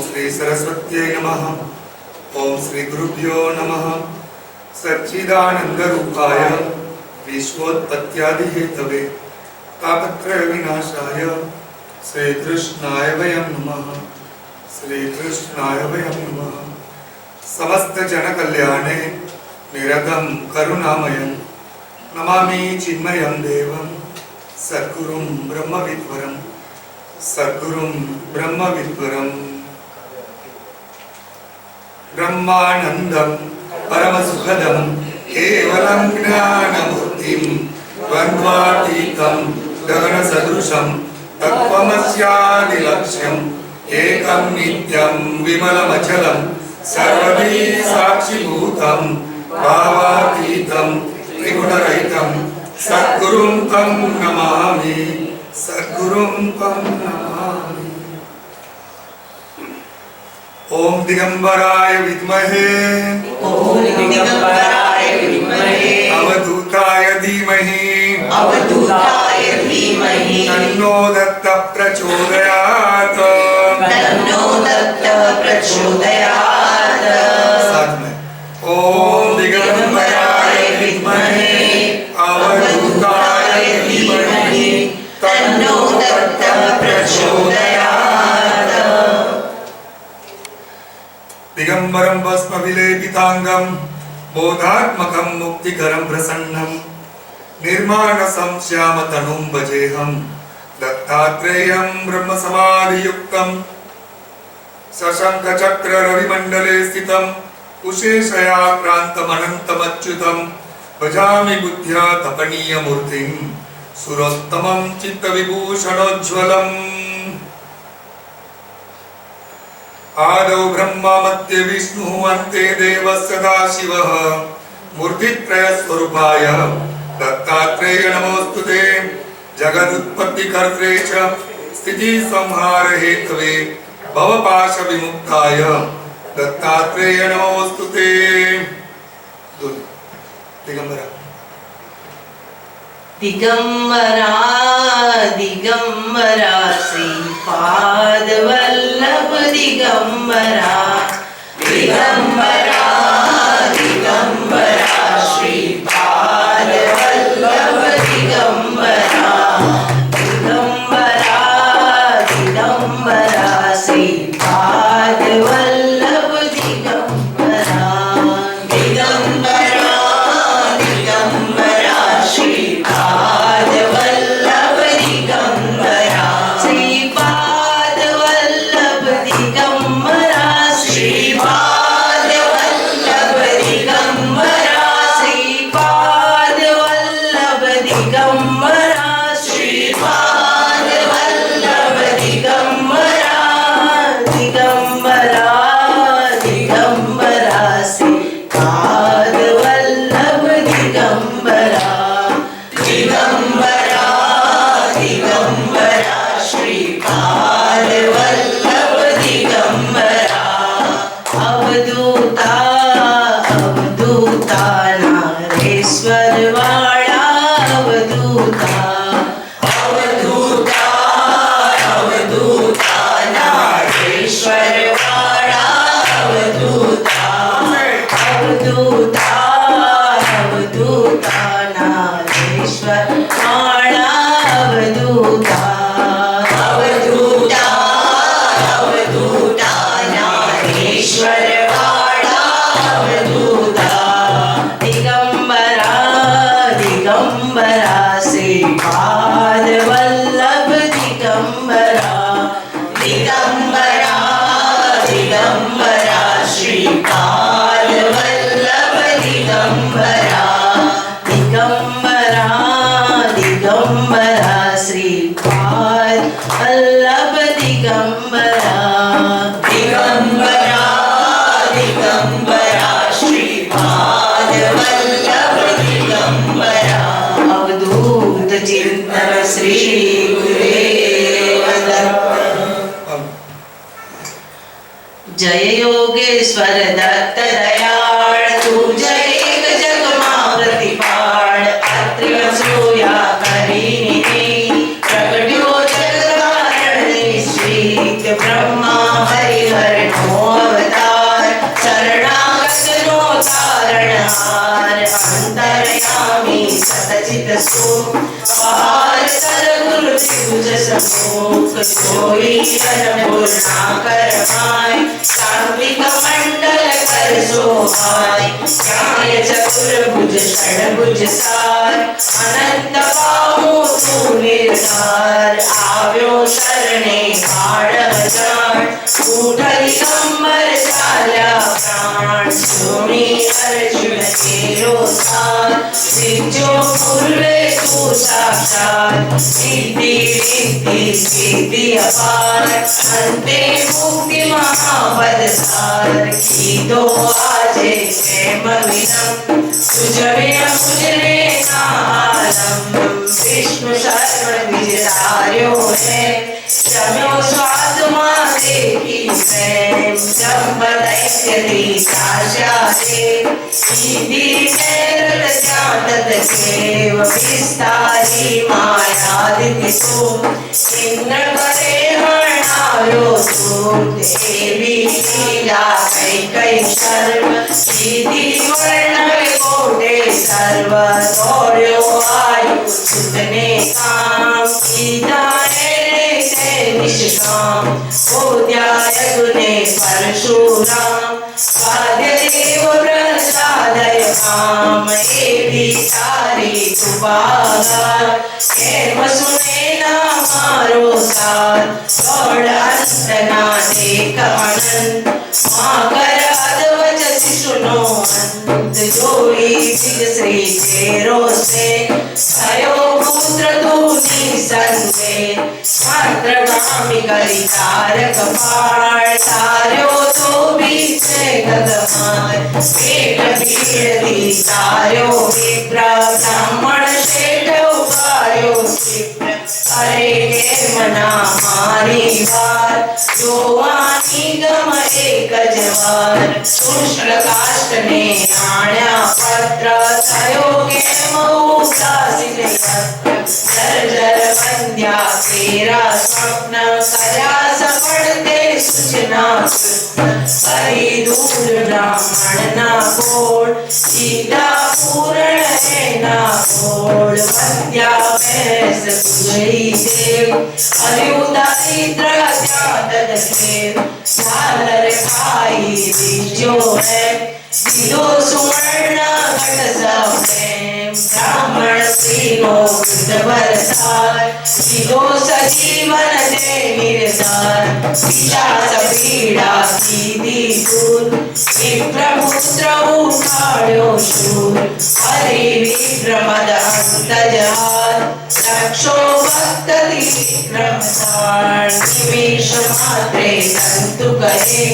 श्री सरस्वत्यै नमः। ओम श्री गुरुभ्यो नमः। सच्चिदानंद रूपाय विश्वोत्पत्त्यादि हेतवे तापत्रय विनाशाय श्री कृष्णाय वयं नमः। श्री कृष्णाय वयं नमः। समस्त जन कल्याणे निरतं करुणामयं नमामि चिन्मयं देवं सद्गुरुं ब्रह्मविद्वरं सद्गुरुं ब्रह्मविद्वरम्। ब्रह्मानंदं परमसुखदं केवलं ज्ञानमूर्तिं द्वन्द्वातीतं गगनसदृशं तत्त्वमस्यादिलक्ष्यम् एकं नित्यं विमलमचलं सर्वधी साक्षिभूतं भावातीतं त्रिगुणरहितं सद्गुरुं तं नमामि सद्गुरुं तं नमामि। ओम दिगंबराय विद्महे अवधूताय धीमहि तन्नो दत्त प्रचोदयात् साथ में ओम दिगंबराय विद्महे अवधूताय धीमहि तन्नो दत्त प्रचोदयात्। दिगंबरं भस्म विलेपितांगं बोधात्मकं मुक्तिकरं प्रसन्नं निर्माणसं श्यामतनुं भजेऽहं दत्तात्रेयं ब्रह्मसमाधियुक्तं शशंखचक्र रविमण्डले स्थितं कुशेशयाक्रान्तमनन्तमच्युतं भजामि बुद्ध्या तपनीयमूर्तिं सुरोत्तमं चित्तविभूषणोज्ज्वलम्। आदौ ब्रह्मा मध्ये विष्णुः अन्ते देवः सदाशिवः मूर्तित्रयस्वरूपाय दत्तात्रेय नमोस्तुते। जगदुत्पत्तिकर्त्रे च स्थितिसंहारहेतवे भवपाशविमुक्ताय दत्तात्रेय नमोस्तुते। दिगंबरा दिगंबरा दिगंबरा श्रीपाद वल्लभ दिगंबरा दिगंबरा दिगंबरा श्रीपाद वल्लभ दिगंबरा दिगंबरा दिगंबरा श्रीपाद वल्लभ दिगंबरा दिगंबरा दिगंबरा श्रीपाद वल्लभ दिगंबरा श्रीपाद वल्लभ दिगंबरा श्रीपाद वल्लभ दिगंबरा श्रीपाद वल्लभ दिगंबरा श्रीपाद वल्लभ दिगंबरा दिगंबरा दिगंबरा श्रीपाद वल्लभ दिगंबरा दिगंबरा दिगंबरा श्रीपाद वल्लभ दिगंबरा अवधूता अवधूता नारेश्वर वाला अवधूता अवधूता अवधूता नारेश्वर वाला अवधूता अवधूता अवधूता नारेश्वर वाला अवधूता अवधूता अवधूता नारेश्वर वाला अवधूता दिगंबरा दिगंबरा श्रीपाद वल्लभ दिगंबरा दिगंबरा दिगंबरा श्रीपाद वल्लभ दिगंबरा दिगंबरा दिगंबरा श्रीपाद वल्लभ दिगंबरा दिगंबरा दिगंबरा श्रीपाद वल्लभ दिगंबरा अवधूत चिंतन श्री गुरुदेव दत्त। जय योगेश्वर दत्त दयाळ तू जय जगमा प्रतिपाळ अत्रि सूया करीने प्रगट्यो जगदारण निश्चित ब्रह्मा हरिहर नो अवतार शरणागत नो तारणहार अंतर्यामी सतचित सुख पहार सद्गुरु त्रिभुज सम्मुख जोई अन्नपूर्णा करमाय सात्विक मंडल कर शोभाय न्याय चतुर्भुज षड्भुज सार अनंत बाहु तू निर्धार आव्यो शरणे बाळव जाण उठली कंबर झाल्या प्राण सुनी अर्जुन केरो सार सिजो पूर्वे तू साक्षात सिद्धि रिद्धि सिद्धि अपार अंते मुक्ति महापद सार की दो आजे प्रेम विनम तुझे मुझे आलम विष्णु सर्व विजयार्यो है जम्यो स्वात्मा देखी प्रेम जब दैत्यदी साशादे सीधी मेरल जातत केव विस्तारी मायादिति सो किन्न करे हरणायो तू देवी लीला कई सर्व सीधी वर्ण कोटे सर्व तोड़ो आयु सुतने काम कीदाए से निष्काम बोध्याय गुणे परशुराम स्वाध्यदेव प्रसादय काम एवी तारी तुबागा केम सुने ना मारो सार गौड़ अंतना देख अनंत माँ कर अद्वच सुनो अंत जोई सिद्ध श्री तेरो से भयो पुत्र तू निसंदे छात्रगामी करी तारक पार तार्यो तो बीचे गगमार पेट पीड़ दी तार्यो विप्र ब्राह्मण शेठ उपायो क्षिप्र अरे के मना मारी वार जोवानी गम एक जवार शुष्क काष्ट ने नाण्या पत्र थयो के मऊदासीन जर्जर वंद्या तेरा स्वप्न करया सपड़ते सूचना परी दूर ब्राह्मण ना कोड सीधा पूर्ण है ना कोड वंद्या वैस तुझई देव हरिउदारिद्र त्यादत देव झालर भाई बीजो है दिलो सुवर्ण घट सप्रेम ब्राह्मण सीनो वृद्ध भरसार दिलो सजीवन दे निर्धार पिशाच पीड़ा सीधी दूर विप्रपुत्र उठाड़ो शूर हरि विप्र मद अंत जहार रक्षो भक्त विक्रमसार निमेष मात्रे तंतु करे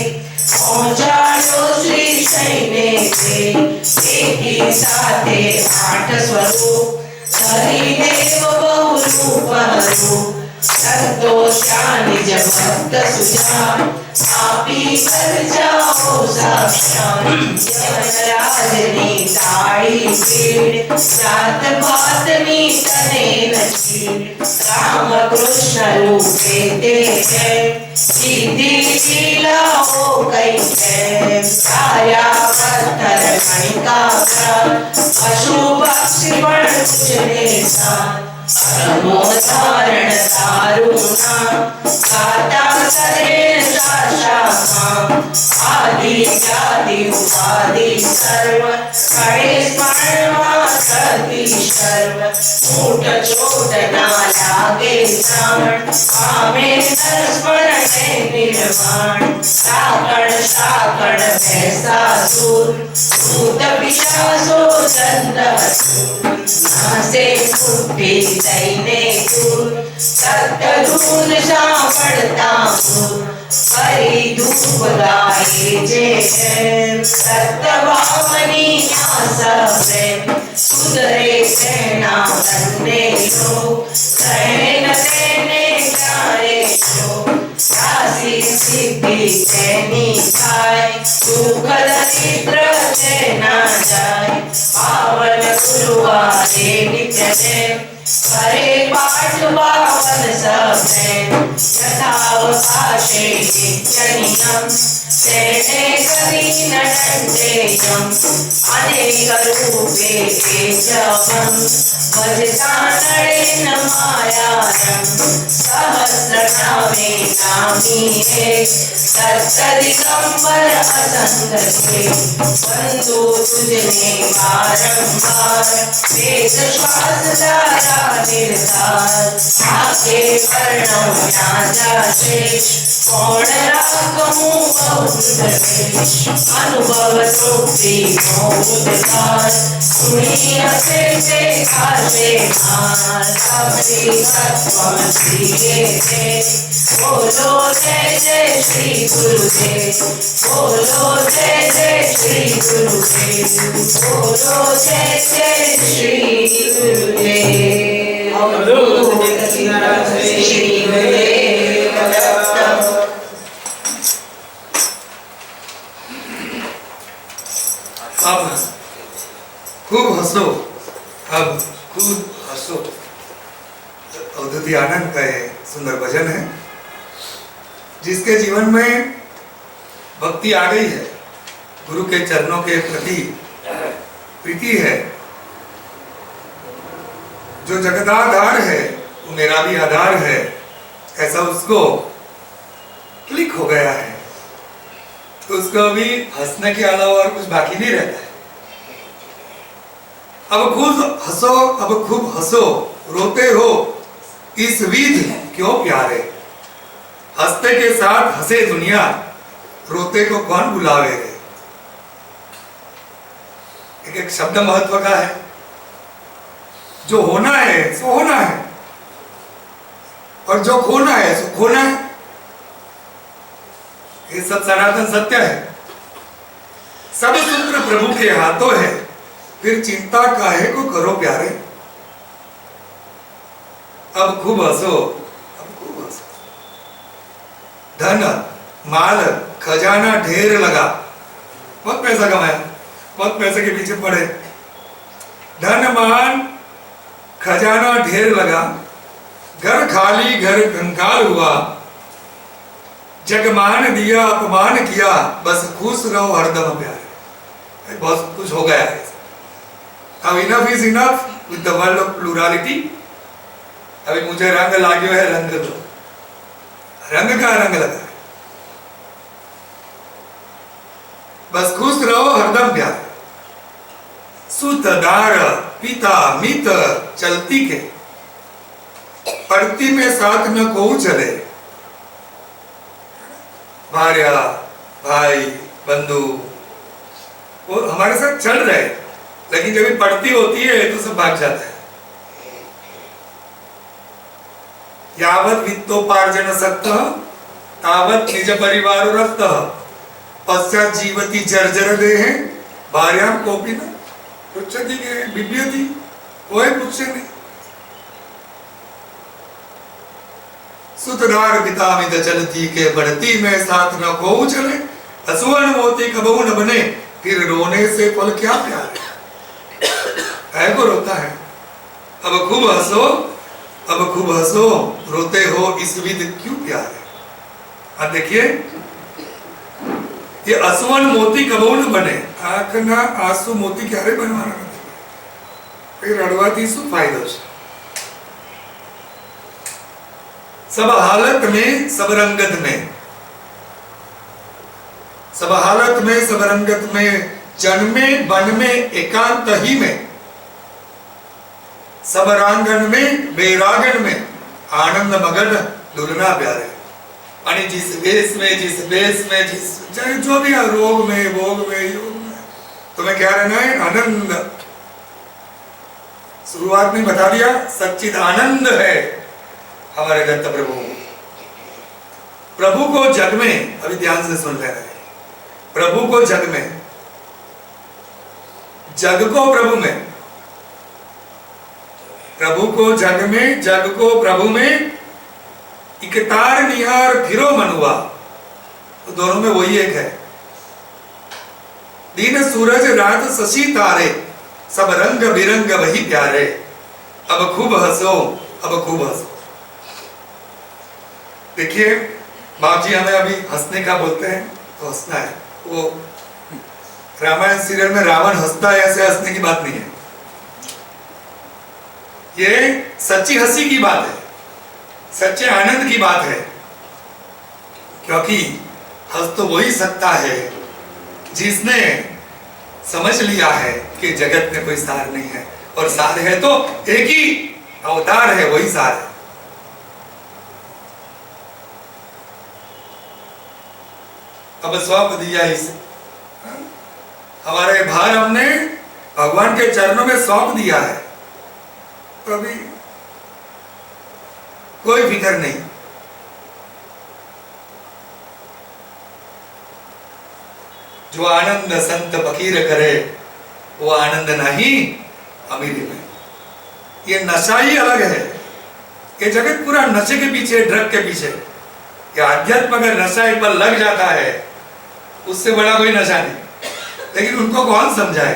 पहुंचाड़ो श्री सैने से एकी साथे आठ स्वरूप हरि देव बहुरूप रूप संतोषा निज भक्त सुजा आपी कर जाओ साक्षात यमराजनी ताड़ी पीड़ जात भात नी तने नचीड़ राम कृष्ण रूपे ते हैं सीधी लीला हो कई है साया पत्थर कणिका पशु पक्षी बड़ कुचने साथ धारण दारुणा गाता करे साशा आदि जाति उपाधि सर्व खड़े स्मरणवा सती सर्व मूठ चोट ना लागे श्रावण कामे स्मरण निर्वाण साकड़ साकड़ भैसा सूर भूत पिशाचो चंद नासे फुट्टी दैने दूर सत्य सापड़ता हरि धूप गाये जे सत्य भावनी प्रेम सुधरे सेना बनने लो सहन देने जाए जो राशि सिद्धि देनी जाए दुख दरिद्र देना जाए पावन गुरुवारे नित्य देव करे पाठ पावन सब यथावकाशे नित्य नियम शैणे कविनटण्डेयम् अनेकरूपे केशवम् भजतानरेण मायारम् सहस्रनामे नामीये तत्सदिगम्बर असङ्गते वन्दो तुझने बारंबार वेद श्वास धारा निर्धार आगे वर्णम ज्ञान जाते कौन रागमु बहुधरेश अनुभव तृप्ति मोदकार सुनी हसे से काशे मार अपनी तत्व श्रीये बोलो जय जय श्री गुरुदेव बोलो जय जय श्री गुरुदेव बोलो जय जय श्री गुरुदेव श्री गुरुदेव दत्त। अब खूब हंसो, अब खूब हंसो। अवधूति आनंद का ये सुंदर भजन है, जिसके जीवन में भक्ति आ गई है, गुरु के चरणों के प्रति प्रीति है। जो जगदाधार है वो मेरा भी आधार है, ऐसा उसको क्लिक हो गया है। तो उसको अभी हंसने के अलावा और कुछ बाकी नहीं रहता है। अब खूब हंसो, अब खूब हंसो, रोते हो इस विध क्यों प्यारे। हंसते के साथ हंसे दुनिया, रोते को कौन बुलावे रे। एक शब्द महत्व का है, जो होना है सो होना है, और जो खोना है सो खोना है। ये सब सनातन सत्य है। सब सूत्र प्रभु के हाथों है, फिर चिंता काहे को करो प्यारे। अब खूब हंसो, अब खूब हंसो। धन माल खजाना ढेर लगा, बहुत पैसा कमाया, बहुत पैसे के पीछे पड़े। धन मान खजाना ढेर लगा, घर खाली घर कंगाल हुआ। जगमान दिया अपमान किया, बस खुश रहो हरदम प्यारे। बहुत कुछ हो गया है। अब enough is enough with the world of plurality. अभी मुझे रंग लाग्यो है, रंग दो। रंग का रंग लगा है, बस खुश रहो हरदम प्यारे। सुत दार पिता मित चलती के, पड़ती में साथ न को चले। भार्या भाई बंधु वो हमारे साथ चल रहे, लेकिन जब पड़ती होती है तो सब भाग जाता है। यावत वित्तोपार्जन सक्त तावत निज परिवार रक्त, पश्चात जीवती जर्जर देह भार्या कोपी न पृच्छति के बिभ्यति, कोई पूछे नहीं। सुतदार पिता मित चलती के, बढ़ती में साथ न को चले। असुवन मोती कबहू न बने, फिर रोने से फल क्या प्यारे। है को रोता है। अब खूब हंसो, अब खूब हंसो, रोते हो इस विध क्यों प्यारे। अब देखिए, ये असुवन मोती कबहू न बने, आंख ना आंसू मोती क्यारे बनवाना નથી। रड़वाती શું फायदो છે। सब हालत में सब रंगत में, सब हालत में सब रंगत में, जन्मे वन में एकांत ही में, सब रांगन में बेरागन में, आनंद मगन दुलना प्यारे। आणि जिस वेश में जिस चाहे जो भी रोग में भोग में योग में, तुम्हें क्या रहना है, आनंद। शुरुआत में बता दिया सच्चिद आनंद है हमारे दत्त प्रभु। प्रभु को जग में, अभी ध्यान से सुन लेना है, प्रभु को जग में, जग को प्रभु में, प्रभु को जग में, जग को प्रभु में, इकतार निहार फिरो मनुआ। तो दोनों में वही एक है। दिन सूरज रात शशि तारे, सब रंग बिरंग वही प्यारे। अब खूब हंसो, अब खूब हंसो। देखिए बाप जी हमें अभी हंसने का बोलते हैं, तो हंसना है। वो रामायण सीरियल में रावण हंसता है, ऐसे हंसने की बात नहीं है, ये सच्ची हंसी की बात है, सच्चे आनंद की बात है। क्योंकि हंस तो वही सकता है जिसने समझ लिया है कि जगत में कोई सार नहीं है, और सार है तो एक ही अवतार है, वही सार है। अब सौंप दिया इसे, हमारे भार हमने भगवान के चरणों में सौंप दिया है, तो अभी कोई फिक्र नहीं। जो आनंद संत फकीर करे, वो आनंद नहीं अमीरी में। ये नशा ही अलग है, ये जगत पूरा नशे के पीछे, ड्रग के पीछे। ये आध्यात्म अगर नशा एक बार लग जाता है, उससे बड़ा कोई नशा नहीं, लेकिन उनको कौन समझाए।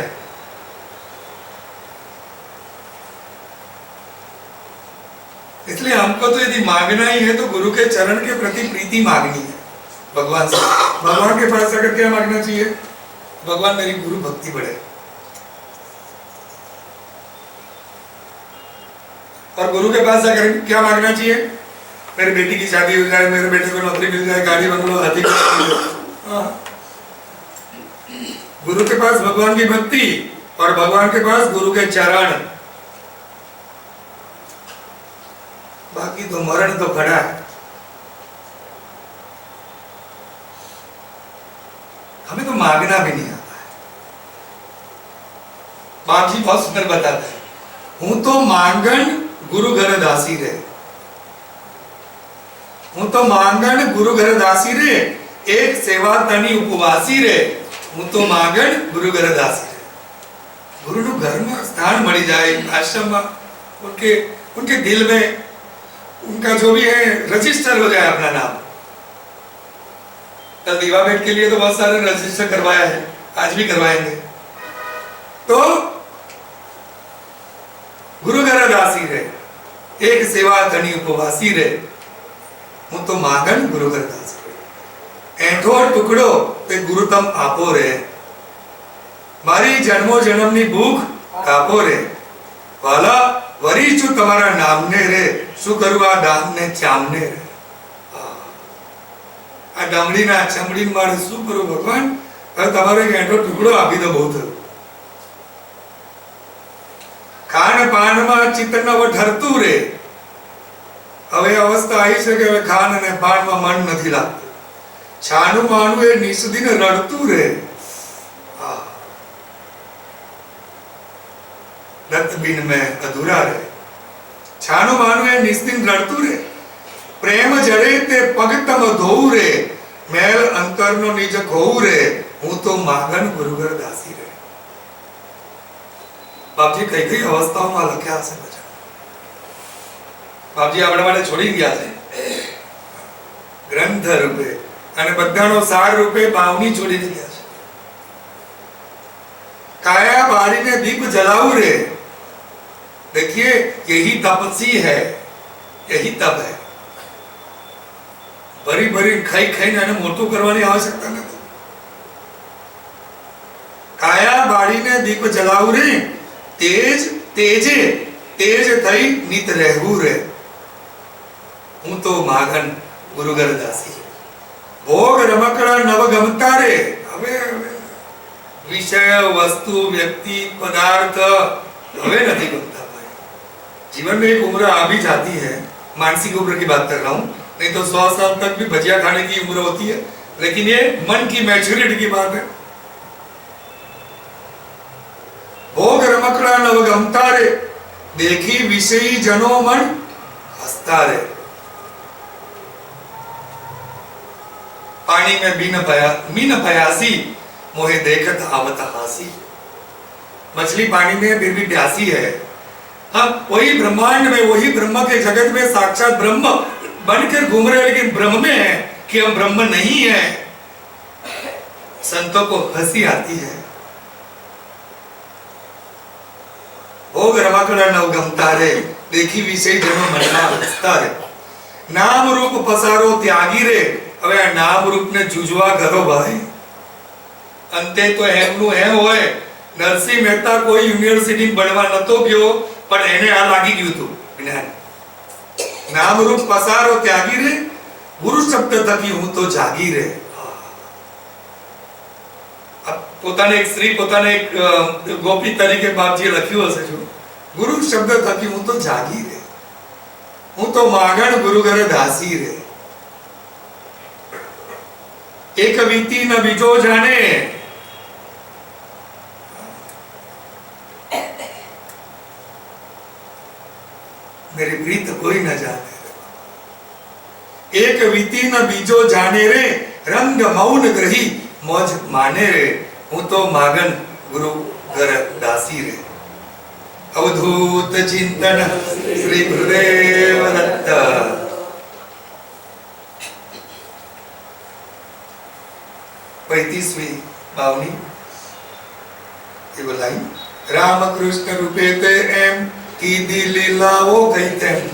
इसलिए हमको तो यदि मांगना ही है तो गुरु के चरण के प्रति प्रीति मांगनी है भगवान से। भगवान के पास आकर क्या मांगना चाहिए? भगवान मेरी गुरु भक्ति बढ़े, और गुरु के पास जाकर क्या मांगना चाहिए? मेरी बेटी की शादी हो जाए, मेरे बेटे को नौकरी मिल जाए, गाड़ी बंगलो हाथी घोड़ा। गुरु के पास भगवान की भक्ति, और भगवान के पास गुरु के चरण। बाकी तो मरण तो खड़ा है। हमें तो मांगना भी नहीं आता है। बाप जी बहुत सुंदर बताते हैं, हूं तो मांगन गुरु घर दासी रे, हूं तो मांगन गुरु घर दासी रे, एक सेवा तनी उपवासी रे, हूं तो मांगन गुरु घर दासी रे। गुरु नु घर में स्थान मળી जाए, आश्रम में उनके दिल में उनका जो भी है रजिस्टर हो जाए अपना नाम। कल दीवा भेंट के लिए तो बहुत सारे रजिस्टर करवाया है, आज भी करवाएंगे। तो गुरु घर दासी रे, एक सेवा तनी उपवासी रे, हूं तो मांगन गुरु घर दासी रे। एठो टुकड़ो ते गुरु तम आपो रे, मारी जन्मो जन्मनी भूख कापो रे, वाला वरी चु તમારા નામને રે, શું કરવા ડામને ચામને રે। આ ડામડીના ચમડીને મારે શું કરું ભગવાન? હવે તમારો એક એંઠો ટુકડો આપી દો, બહુ થયું। ખાન પાનમાં ચિત્ત નવ ઠરતું રે, હવે અવસ્થા આવી છે કે હવે ખાન અને પાનમાં મન નથી લાગતું। છાનું માનું એ નિસદીને રડતું રે, रक्त बिन में अधूरा रे। छानो मानो है निस्दिन रड़तू रे, प्रेम जड़े ते पग तम धोऊ रे, मैल अंतर नो निज खोऊ रे, हूं तो मांगन गुरुगर दासी रे। बापजी कई कई अवस्थाओं में लख्या हશે बचा। बापजी આપણા માટે છોડી ગયા છે ગ્રંથ રૂપે, અને બધાનો સાર રૂપે ભાવની છોડીને ગયા છે। काया बारी ने दीप जलाऊ रे, देखिए यही तपस्वी है, यही तप है। बरी बरी खाई खाई ने मोटू करवानी आवश्यकता नहीं। काया बारी ने दीप जलाऊ रे, तेज तेजे तेज थई नित रहू रे, हूं तो मागन गुरुगर दासी। भोग रमकड़ा नव गमता रे, હવે विषय वस्तु व्यक्ति पदार्थ हमें नहीं गमता भाई। जीवन में एक उम्र आ भी जाती है, मानसिक उम्र की बात कर रहा हूँ, नहीं तो 100 साल तक भी भजिया खाने की उम्र होती है, लेकिन ये मन की मैच्योरिटी की बात है। भोग रमकड़ा नव गमता रे, देखी विषयी जनो मन हंसता रे। पानी में मीन प्यासी, मोहे देखत आवत हासी। मछली पानी में फिर भी प्यासी है। अब वही ब्रह्मांड में, वही ब्रह्म के जगत में साक्षात ब्रह्म बनकर घूम रहे, लेकिन ब्रह्म में है कि हम ब्रह्म नहीं है। संतों को हंसी आती है। भोग रमकड़ा नव गमता रे, देखी विषय जनो मनमा हंसता रे। नाम रूप पसारो त्यागी रे, હવે આ નામ રૂપને જુજવા કરો ભાઈ. અંતે તો એમનું એમ હોય. નરસિંહ મહેતા કોઈ યુનિવર્સિટી ભણવા નતો ગયો, પણ એને આ લાગી ગયું હતું જ્ઞાન. નામ રૂપ પસારો ત્યાગી રે, ગુરુ શબ્દ થકી હું તો જાગી રે. પોતાને એક સ્ત્રી, પોતાને એક ગોપી તરીકે બાપજીએ લખ્યું હશે, જો ગુરુ શબ્દ થકી હું તો જાગી રે, હું તો માગણ ગુરુ ઘરે દાસી રે. એક વીતી ન બીજો જાણે, मेरी प्रीत कोई न जाने. एक वीती न बीजो जाने रे, रंग मौन ग्रही मौज माने रे, હું તો માગન ગુરુ ઘર દાસી રે. અવધૂત ચિંતન શ્રી ગુરુદેવ દત્ત. 35મી બાવની એ બોલાઈ. રામકૃષ્ણ રૂપે તે એમ कीदी लीलाओ गई तेम.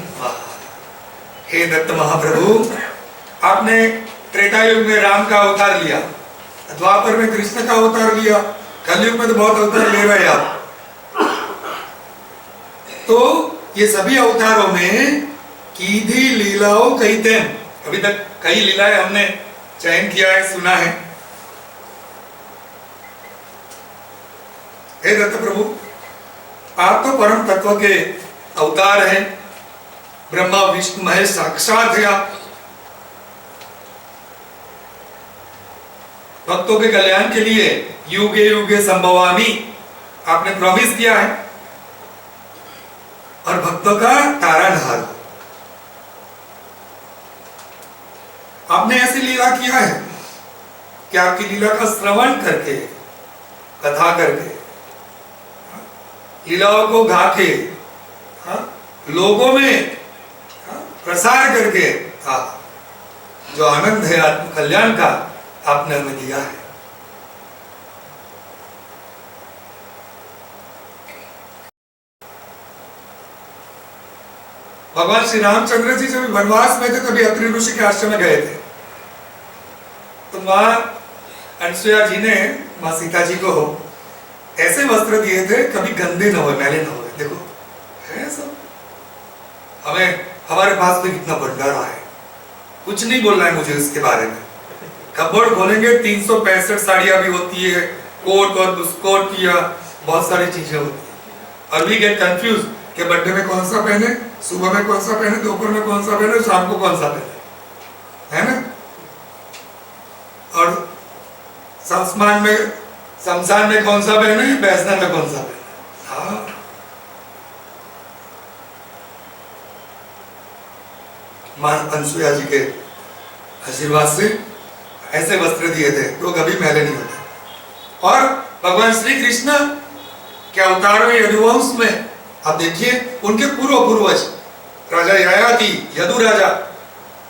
हे दत्त महाप्रभु, आपने त्रेता युग में राम का अवतार लिया, द्वापर में कृष्ण का अवतार लिया, कलयुग में तो बहुत अवतार ले रहे हैं आप. तो ये सभी अवतारों में कीदी लीलाओ कई तेम, अभी तक कई लीलाएं हमने चयन किया है, सुना है. हे दत्त प्रभु, आप तो परम तत्व के अवतार हैं, ब्रह्मा विष्णु महेश साक्षात है आप. भक्तों के कल्याण के लिए युगे युगे संभवामी आपने प्रॉमिस किया है, और भक्तों का तारणहार. आपने ऐसी लीला किया है कि आपकी लीला का श्रवण करके, कथा करके, लीलाओं को गा के, लोगों में प्रसार करके, जो आनंद है आत्म कल्याण का आपने हमें दिया है. भगवान श्री रामचंद्र जी जब वनवास में थे, तभी अत्रि ऋषि के आश्रम में गए थे. तो माँ अनसुया जी ने माँ सीता जी को ऐसे वस्त्र दिए थे, कभी गंदे न हो, मैले न हो. देखो है सब. हमें, हमारे पास तो कितना भंडारा है, कुछ नहीं बोलना है मुझे इसके बारे में. कपबोर्ड खोलेंगे 365 साड़ियां भी होती है, कोट और बुस्कोट या बहुत सारी चीजें होती है. और वी गेट कंफ्यूज कि बर्थडे में कौन सा पहने, सुबह में कौन सा पहने, दोपहर में कौन सा पहने, शाम को कौन सा पहने, है ना. और शमशान में कौन सा पहने, बैसना में कौन सा पहने. हाँ, मां अनसुया जी के आशीर्वाद से ऐसे वस्त्र दिए थे तो कभी मैले नहीं होते. और भगवान श्री कृष्ण के अवतार में यदुवंश में आप देखिए, उनके पूर्वज राजा ययाति, यदु राजा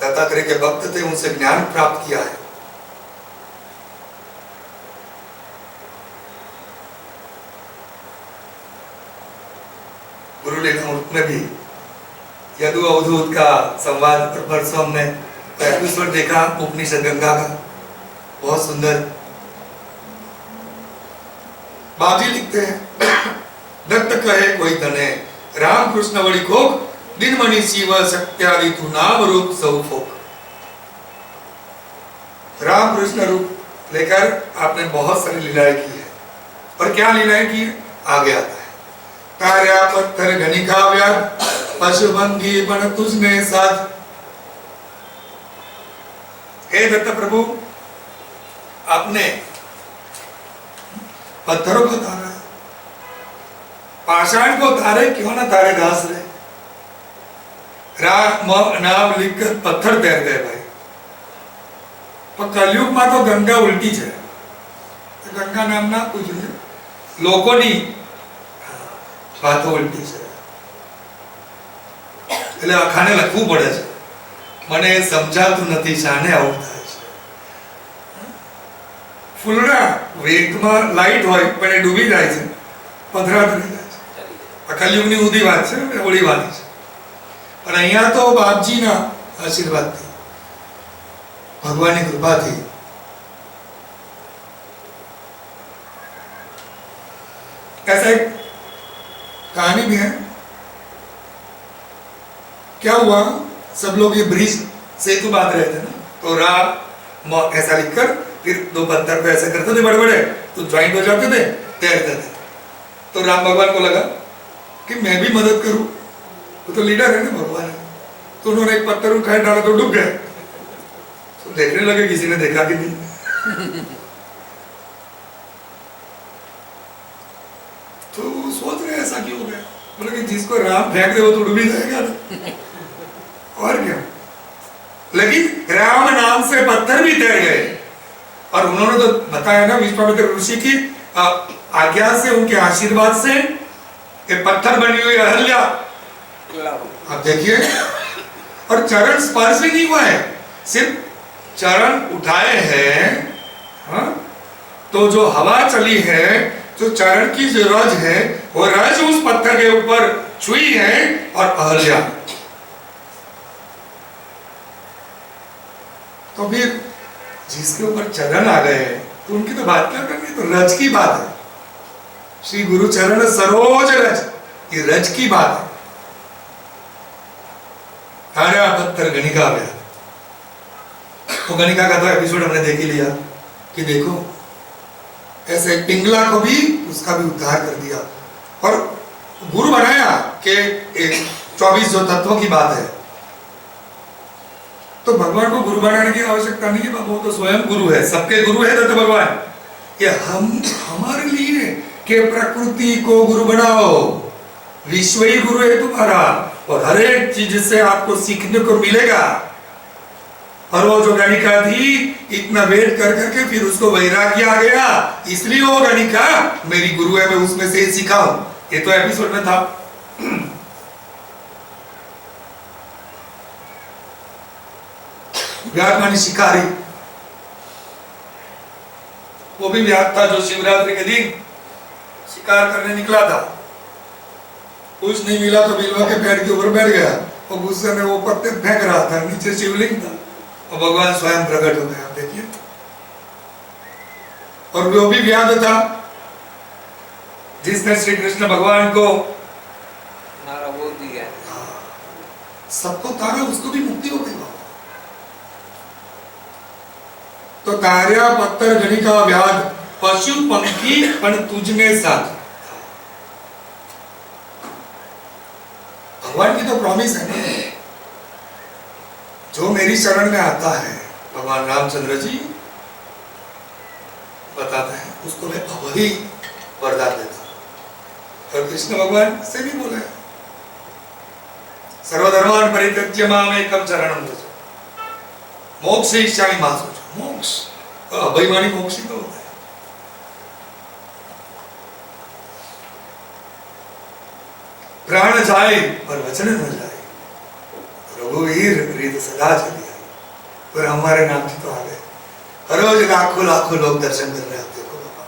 दत्तात्रेय के भक्त थे, उनसे ज्ञान प्राप्त किया है. गुरु लीला में भी यदु अवधूत का संवाद परसों हमने एपिसोड देखा, उपनिषद गंगा का, बहुत सुंदर. बाजी लिखते हैं, दत्त कहे कोई तने, राम कृष्ण वड़ी खोक, दिन मणि शिव सत्यादि तू नाम रूप सब फोक. राम कृष्ण रूप लेकर आपने बहुत सारी लीलाएं की है. और क्या लीलाएं की है आगे आता है. तार्या पत्थर घनिका व्याध, पशुभंगी बन तुझने साथ. हे दत्त प्रभु, आपने पत्थरों को तारा है, पाषाण को तारे क्यों ना तारे घास रहे. नाम लिखकर पत्थर तैर गए भाई. पर कलयुग में तो गंगा उल्टी है. गंगा नाम ना कुछ लोगों ने बातों उल्टी है, એટલે અખાને લખવું પડે છે. મને સમજાતું નથી શાને આવું થાય છે. ફૂલડા વેગમાં લાઈટ હોય પણ એ ડૂબી જાય છે, પધરા થઈ જાય છે. આ કલયુગની ઊંધી વાત છે, ઓળી વાળી છે. પણ અહીંયા તો બાપજીના આશીર્વાદથી भगवान की कृपा थी। ऐसा एक कहानी भी है। क्या हुआ, सब लोग ये ब्रिज सेतु बांध रहे थे ना, तो ऐसा लिखकर फिर दो पत्थर पे ऐसे करते थे बड़े बड़े, तो ज्वाइंट हो जाते थे, तैरते थे। तो राम भगवान को लगा कि मैं भी मदद करूं, वो तो लीडर है ना, भगवान है। तो उन्होंने एक पत्थर उठाए, डाला तो डूब गए। तो देखने लगे किसी ने देखा कि नहीं। तो सोच रहे ऐसा क्यों हो गया, बोले कि जिसको राम फेंक दे वो तो डूब ही जाएगा ना। और क्या, लेकिन राम नाम से पत्थर भी तैर गए। और उन्होंने तो बताया ना, विश्वामित्र ऋषि की आज्ञा से, उनके आशीर्वाद से ये पत्थर बनी हुई अहल्या, आप देखिए, और चरण स्पर्श भी नहीं हुआ है, सिर्फ चरण उठाए हैं। हाँ? तो जो हवा चली है, जो चरण की जो रज है, वो रज उस पत्थर के ऊपर छुई है और अहल्या। तो फिर जिसके ऊपर चरण आ गए तो उनकी तो बात क्या करनी, तो रज की बात है। श्री गुरु चरण सरोज रज, ये रज की बात है। तारा पत्थर गणिका व्याध, तो गणिका का तो एपिसोड हमने देख ही लिया कि देखो ऐसे पिंगला को भी, उसका भी उद्धार कर दिया और गुरु बनाया कि 24 जो तत्वों की बात है। तो भगवान को गुरु बनाने की आवश्यकता नहीं है, वो तो स्वयं गुरु है, सबके गुरु है दत्त भगवान। ये हम हमारे लिए कि प्रकृति को गुरु बनाओ, विश्व ही गुरु है तुम्हारा, और हर एक चीज से आपको सीखने को मिलेगा। और वो जो गणिका थी, इतना वेट कर करके फिर उसको वैराग्य आ गया, इसलिए वो गणिका मेरी गुरु है, मैं उसमें से सीखा हूं। ये तो एपिसोड में था। व्याध मानी शिकारी, वो भी व्याध था जो शिवरात्रि के दिन शिकार करने निकला था। कुछ नहीं मिला तो बिलवा के पेड़ के ऊपर बैठ गया, और गुस्से में वो पत्ते फेंक रहा था, नीचे शिवलिंग था और भगवान स्वयं प्रकट हो गए। आप देखिए, और वो भी व्याध था जिसने श्री कृष्ण भगवान को नारा बोल दिया, सबको तारा, उसको भी मुक्ति हो गई। तो तारा पत्थर गणिका व्याध पशु पंखी पण तुझने साथ। भगवान की तो प्रॉमिस है ना, जो मेरी शरण में आता है, भगवान रामचंद्र जी बताते हैं, उसको मैं अवधि वरदान देता हूं। और कृष्ण भगवान से भी बोले, सर्वधर्मान परित्यज्य माम एकम शरणं व्रज, मोक्षयिष्यामि मा शुचः। मोक्ष, अभिमानी मोक्ष ही तो होता है। प्राण जाए पर वचन न जाए, रघुवीर रीत सदा चली आई। पर हमारे नाम की तो आ गए, हर रोज लाखों लाखों लोग दर्शन कर रहे हैं। देखो बाबा,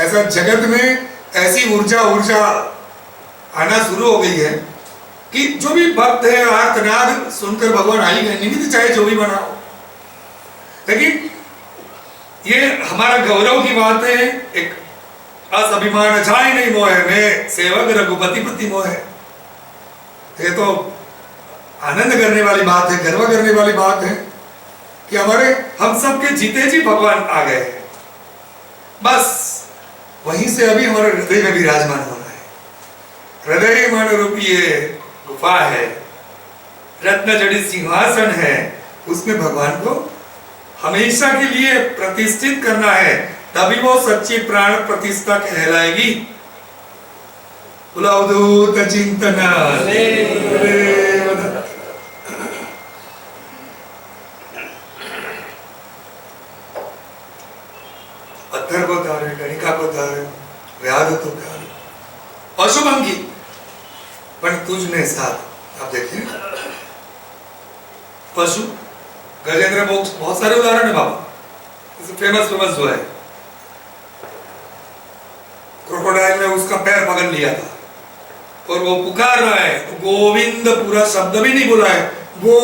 ऐसा जगत में ऐसी ऊर्जा आना शुरू हो गई है कि जो भी भक्त है आर्तनाद सुनकर भगवान आ ही गए, निमित्त चाहे जो भी बनाओ। लेकिन ये हमारा गौरव की बात है, एक अभिमान जाए नहीं मोह में सेवक रघुपति पति मोह। ये तो आनंद करने वाली बात है, गर्व करने वाली बात है कि हमारे हम सब के जीते जी भगवान आ गए। बस वहीं से अभी हमारे हृदय में विराजमान होना है। हृदय मन रूपी ये गुफा है, रत्न जड़ित सिंहासन है, उसमें भगवान को हमेशा के लिए प्रतिष्ठित करना है, तभी वो सच्ची प्राण प्रतिष्ठा कहलाएगी। अवधूत चिंतन पत्थर को तारे, गणिका को तारे, व्याध तो तारे, पशुभंगी पण तुझने साथ। आप देखिए, पशु गजेंद्र मोक्ष, बहुत सारे उदाहरण है बाबा, फेमस जो है, क्रोकोडाइल ने उसका पैर पकड़ लिया था और वो पुकार रहा है, तो गोविंद पूरा शब्द भी नहीं बोला है। गो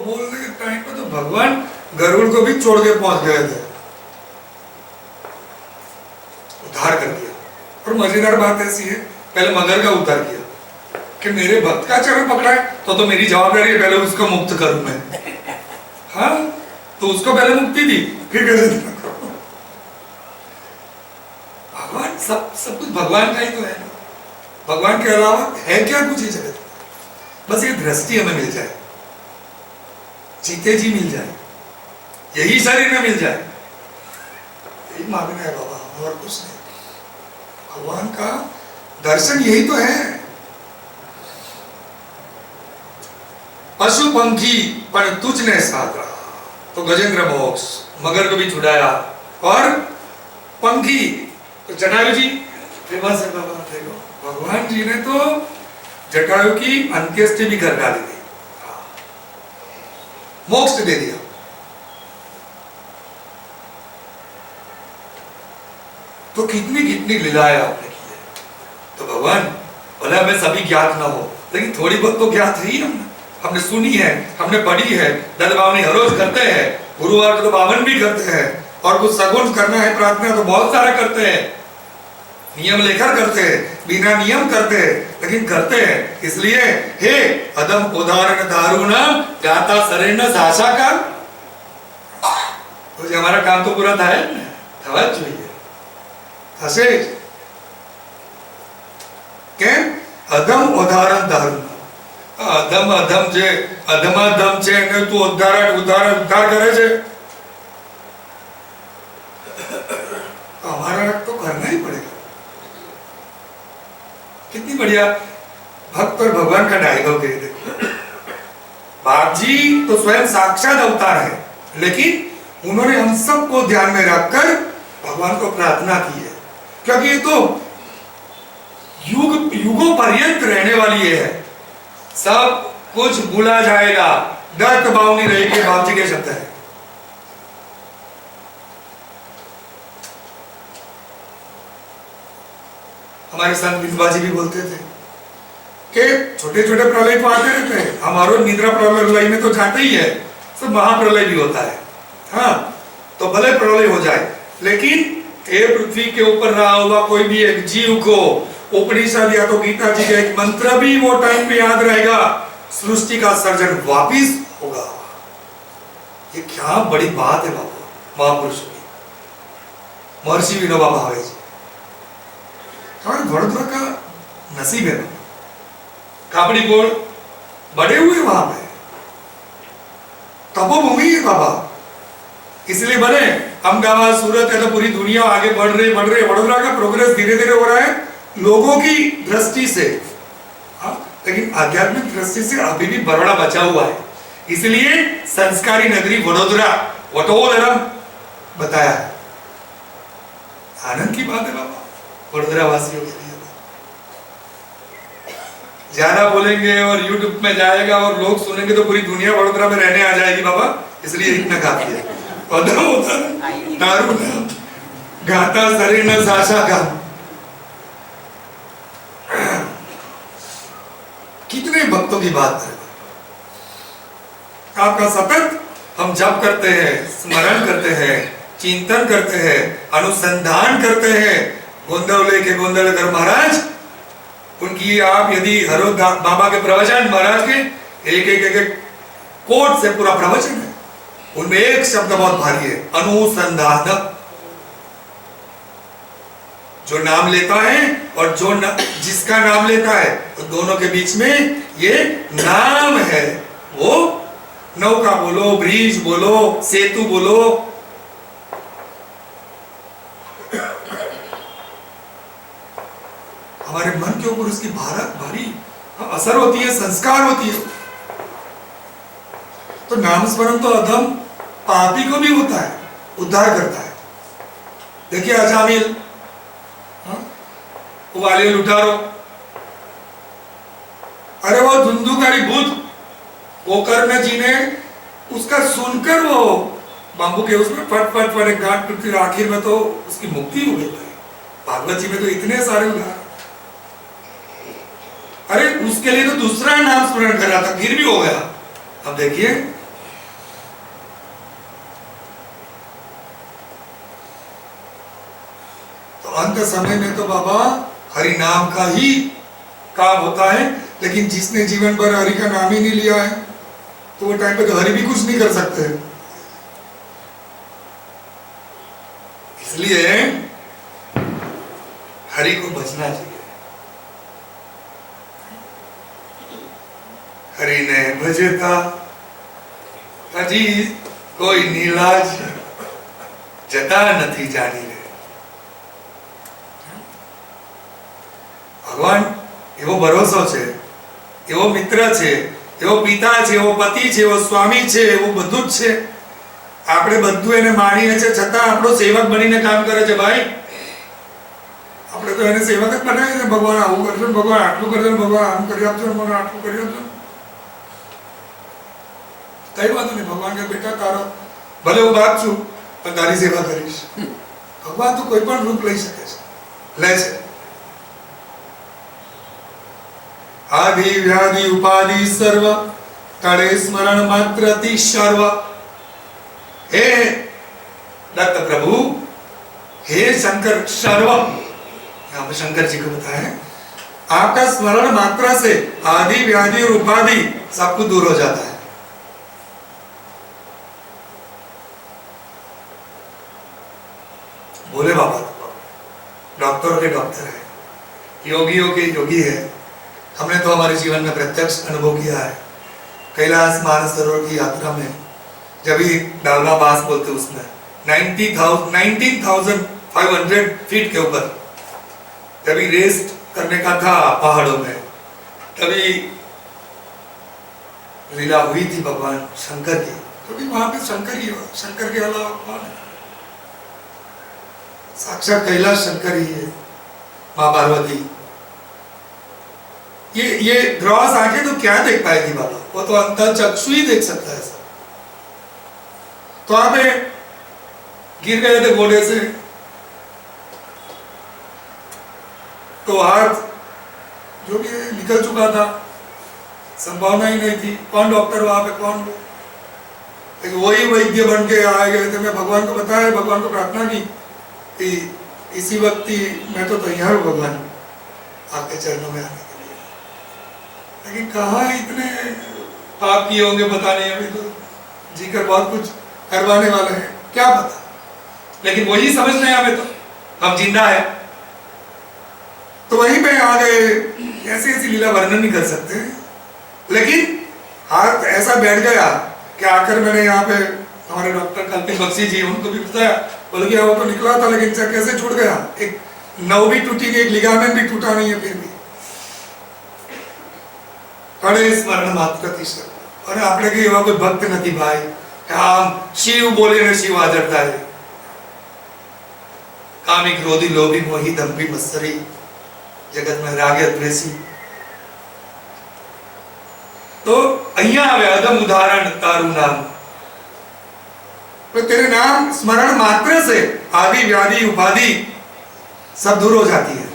बोलने के टाइम पे तो भगवान गरुड़ को भी छोड़ के पहुंच गए थे, उद्धार कर दिया। और मजेदार बात ऐसी है, पहले मगर का उद्धार किया कि मेरे भक्त का चरण पकड़ा है तो मेरी जवाबदारी है पहले उसको मुक्त करूं मैं। हाँ, तो उसको पहले मुक्ति दी, फिर कैसे भगवान, सब कुछ भगवान का ही तो है। भगवान के अलावा है क्या कुछ ही जगत? बस ये दृष्टि हमें मिल जाए, जीते जी मिल जाए, यही शरीर में मिल जाए, यही मांगना है बाबा, और कुछ नहीं। भगवान का दर्शन यही तो है। पशु पंखी पर तुझने साधा, तो गजेंद्र मोक्ष, मगर को भी छुड़ाया। और पंखी तो जटायु जी फेमस है बाबा, देखो भगवान जी ने तो जटायु की अंत्येष्टि भी कर डाली थी, मोक्ष दे दिया। तो कितनी कितनी लीलाएं आपने की है। तो भगवान भले हमें सभी ज्ञात ना हो, लेकिन थोड़ी बहुत तो ज्ञात है ही, हमने सुनी है, हमने पढ़ी है। दल बावनी हर रोज करते हैं, गुरुवार को तो बावन भी करते हैं, और कुछ सगुण करना है प्रार्थना तो बहुत सारे करते हैं, नियम लेकर करते हैं, बिना नियम करते हैं, लेकिन करते हैं। इसलिए हे अदम उदाहरण दारुण गाता शरीर साशा का, तो हमारा काम तो पूरा था જોઈએ થશે કેમ? અધમ ઉદાહરણ દારૂ, અધમ અધમ જે અધમાધમ છે એને તું ઉદ્ધાર કરે છે, हमारा तो करना ही पड़ेगा। कितनी बढ़िया भक्त और भगवान का डायलॉग है, देखो बाप जी तो स्वयं साक्षात अवतार है, लेकिन उन्होंने हम सबको ध्यान में रखकर भगवान को प्रार्थना की है, क्योंकि ये तो युगों पर्यंत रहने वाली है। सब कुछ भूला जाएगा, दर्द बावनी रहेगी, बाप जी के शब्द है। हमारे संत बिंदुबाजी भी बोलते थे कि छोटे छोटे प्रलय तो आते रहते हैं, हमारो निद्रा प्रलय में तो जाते ही है, सब महाप्रलय भी होता है। हाँ, तो भले प्रलय हो जाए, लेकिन ये पृथ्वी के ऊपर रहा हुआ कोई भी एक जीव को उपनिषद या तो गीता जी का एक मंत्र भी वो टाइम पे याद रहेगा, सृष्टि का सर्जन वापिस होगा। ये क्या बड़ी बात है बाबा महापुरुषों की। महर्षि विनोबा भावे जी हमारे वडोदरा का नसीब है, काबड़ी गोल बड़े हुए वहां पे, तपोभूमि है बाबा, इसलिए बने अहमदाबाद सूरत है तो पूरी दुनिया आगे बढ़ रही। वडोदरा का प्रोग्रेस धीरे धीरे हो रहा है लोगों की दृष्टि से, लेकिन आध्यात्मिक दृष्टि से अभी भी बरोड़ा बचा हुआ है। इसलिए संस्कारी नगरी वडोदरा, वटोदरम बताया है। आनंद की बात है बाबा वडोदरा वासियों के लिए। ज्यादा बोलेंगे और यूट्यूब में जाएगा और लोग सुनेंगे तो पूरी दुनिया वडोदरा में रहने आ जाएगी बाबा, इसलिए इतना काफी है। दारू गाता शरीर न साशा का, कितने भक्तों की बात है। आपका सतत हम जप करते हैं, स्मरण करते हैं, चिंतन करते हैं, अनुसंधान करते हैं। गोंदवले के गोंदवलेकर महाराज, उनकी आप यदि हरो बाबा के प्रवचन महाराज के एक कोट से पूरा प्रवचन है, उनमें एक शब्द बहुत भारी है, अनुसंधान। जो नाम लेता है और जो जिसका नाम लेता है, तो दोनों के बीच में ये नाम है। वो नौका बोलो, ब्रिज बोलो, सेतु बोलो, हमारे मन के ऊपर उसकी भारी असर होती है, संस्कार होती है। तो नाम स्मरण तो अधम पापी को भी होता है, उद्धार करता है। देखिए अजामिल वाले लुटारो, अरे वो धुंधुकारी भूत गोकर्ण जी ने उसका सुनकर वो बांबू के उसमें फट फट फट एक गांठ टूटी, आखिर में तो उसकी मुक्ति हो गई। भागवत जी में तो इतने सारे उदाहरण। अरे उसके लिए तो दूसरा नाम स्मरण कर रहा था, फिर भी हो गया। अब देखिए अंत समय में तो बाबा हरि नाम का ही काम होता है, लेकिन जिसने जीवन भर हरि का नाम ही नहीं लिया है तो वो टाइम पे तो हरि भी कुछ नहीं कर सकते। इसलिए हरि को बचना चाहिए। हरि ने भजता हजी कोई नीलाज जता નથી જાણી રે। ભગવાન એવો ભરોસો છે, એવો મિત્ર છે, એવો પિતા છે, એવો પતિ છે, એવો સ્વામી છે, એવું બધું જ છે। આપણે બધું એને માણીએ છે છતાં આપણો સેવક બનીને કામ કરે છે ભાઈ। આપણે તો એને સેવક જ બનાવીએ છે। ભગવાન આવું કરજો, ભગવાન આટલું કરજો, ભગવાન આમ કરી આપજો, ભગવાન આટલું કરી આપજો। કઈ વાંધો નહીં, ભગવાન કે બેટા તારો ભલે હું બાપ છું પણ તારી સેવા કરીશ। ભગવાન તો કોઈ પણ રૂપ લઈ શકે છે, લે છે। आदि व्याधि उपाधि सर्व तड़े स्मरण मात्र अति सर्व। हे दत्त प्रभु, हे शंकर सर्व, यहाँ पे शंकर जी को बताया आपका स्मरण मात्रा से आदि व्याधि और उपाधि सब कुछ दूर हो जाता है। बोले बाबा डॉक्टरों के डॉक्टर है, योगियों के योगी है। हमने तो हमारे जीवन में प्रत्यक्ष अनुभव किया है। कैलाश मानसरोवर की यात्रा में जब भी डालमा पास बोलते उसमें 19,500 फीट के ऊपर जब भी रेस्ट करने का था पहाड़ों में, तभी लीला हुई थी भगवान शंकर की। तो भी वहां पे शंकर ही हो, शंकर के अलावा कौन है? साक्षात कैलाश शंकर ही है, माँ पार्वती। ये ग्रॉस आंखें तो क्या देख पाएगी बाबा, वो तो अंतर चक्षु ही देख सकता है सब। तो आप गिर गए थे घोड़े से, तो हाथ जो भी निकल चुका था, संभावना ही नहीं थी। कौन डॉक्टर वहां पे, कौन वही वैद्य बन के आ गए थे। मैं भगवान को बताया, भगवान को प्रार्थना की कि इसी वक्त ही मैं तो तैयार हूँ भगवान आपके चरणों में आने। लेकिन कहाँ इतने पाप किए होंगे पता नहीं, अभी तो जीकर बहुत कुछ करवाने वाले हैं, क्या पता। लेकिन वही समझ नहीं हमें, तो हम जिंदा है तो वहीं पे आ गए। ऐसी ऐसी लीला वर्णन नहीं कर सकते, लेकिन हाथ ऐसा बैठ गया कि आकर मैंने यहाँ पे हमारे डॉक्टर कल्पित बख्शी जी उनको भी बताया। बोले कि वो तो निकला था लेकिन कैसे छूट गया, एक नव भी टूटी नहीं, एक लिगामेंट भी टूटा नहीं है, फिर भी कड़े स्मरण मात्र तीसर। और આપણે કે એવા કોઈ ભક્ત નથી ભાઈ કે આમ શિવ બોલીને શિવ હાજર થાય। કામી ક્રોધી લોભી મોહી દંભી મત્સરી જગત में રાગ્ય દ્વેષી। तो અહીંયા આવે અદમ ઉદાહરણ તારું નામ। तो तेरे नाम स्मरण मात्र से आदि व्याधि उपाधि सब दूर हो जाती है।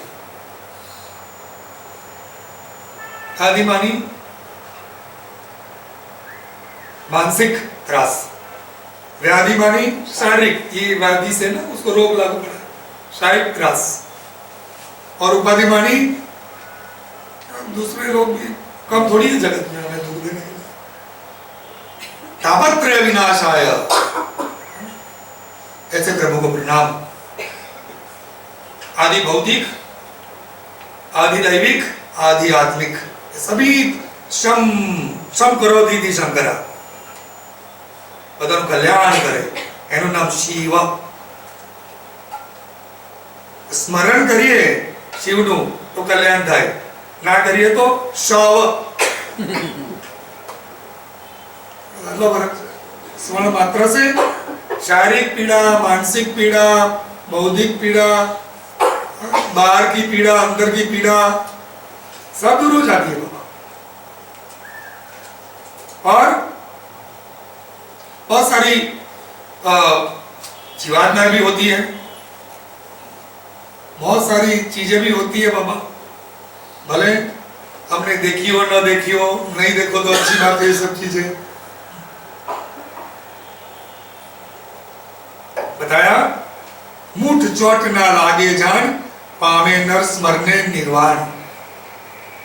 आदि मानी मानसिक त्रास, व्याधि मानी शारीरिक, ये व्याधि से ना उसको रोग लागू पड़ा, शारीरिक त्रास। और उपाधि मानी दूसरे लोग भी कम थोड़ी है जगत में हमें दुख देने के लिए। तापत्रय विनाशाय, ऐसे प्रभु को प्रणाम। आदि भौतिक, आदि दैविक, आदि आत्मिक, सभी शम करो दीदी शंकरा, બધાનું કલ્યાણ કરે, એનું નામ શિવ। સ્મરણ કરીએ શિવનું તો કલ્યાણ થાય, ના કરીએ તો શવ। स्मरण मात्र से शारीरिक पीड़ा, मानसिक पीड़ा, बौद्धिक पीड़ा, बाहर की पीड़ा, अंदर की पीड़ा सब दूर हो जाती है बाबा। और बहुत सारी जीवात्माएं भी होती है, बहुत सारी चीजें भी होती है बाबा। भले हमने देखी हो ना देखी हो, नहीं देखो तो अच्छी बात है। ये सब चीजें बताया मुठ चोट ना लागे जान, पावे नर स्मरणे निर्वाण।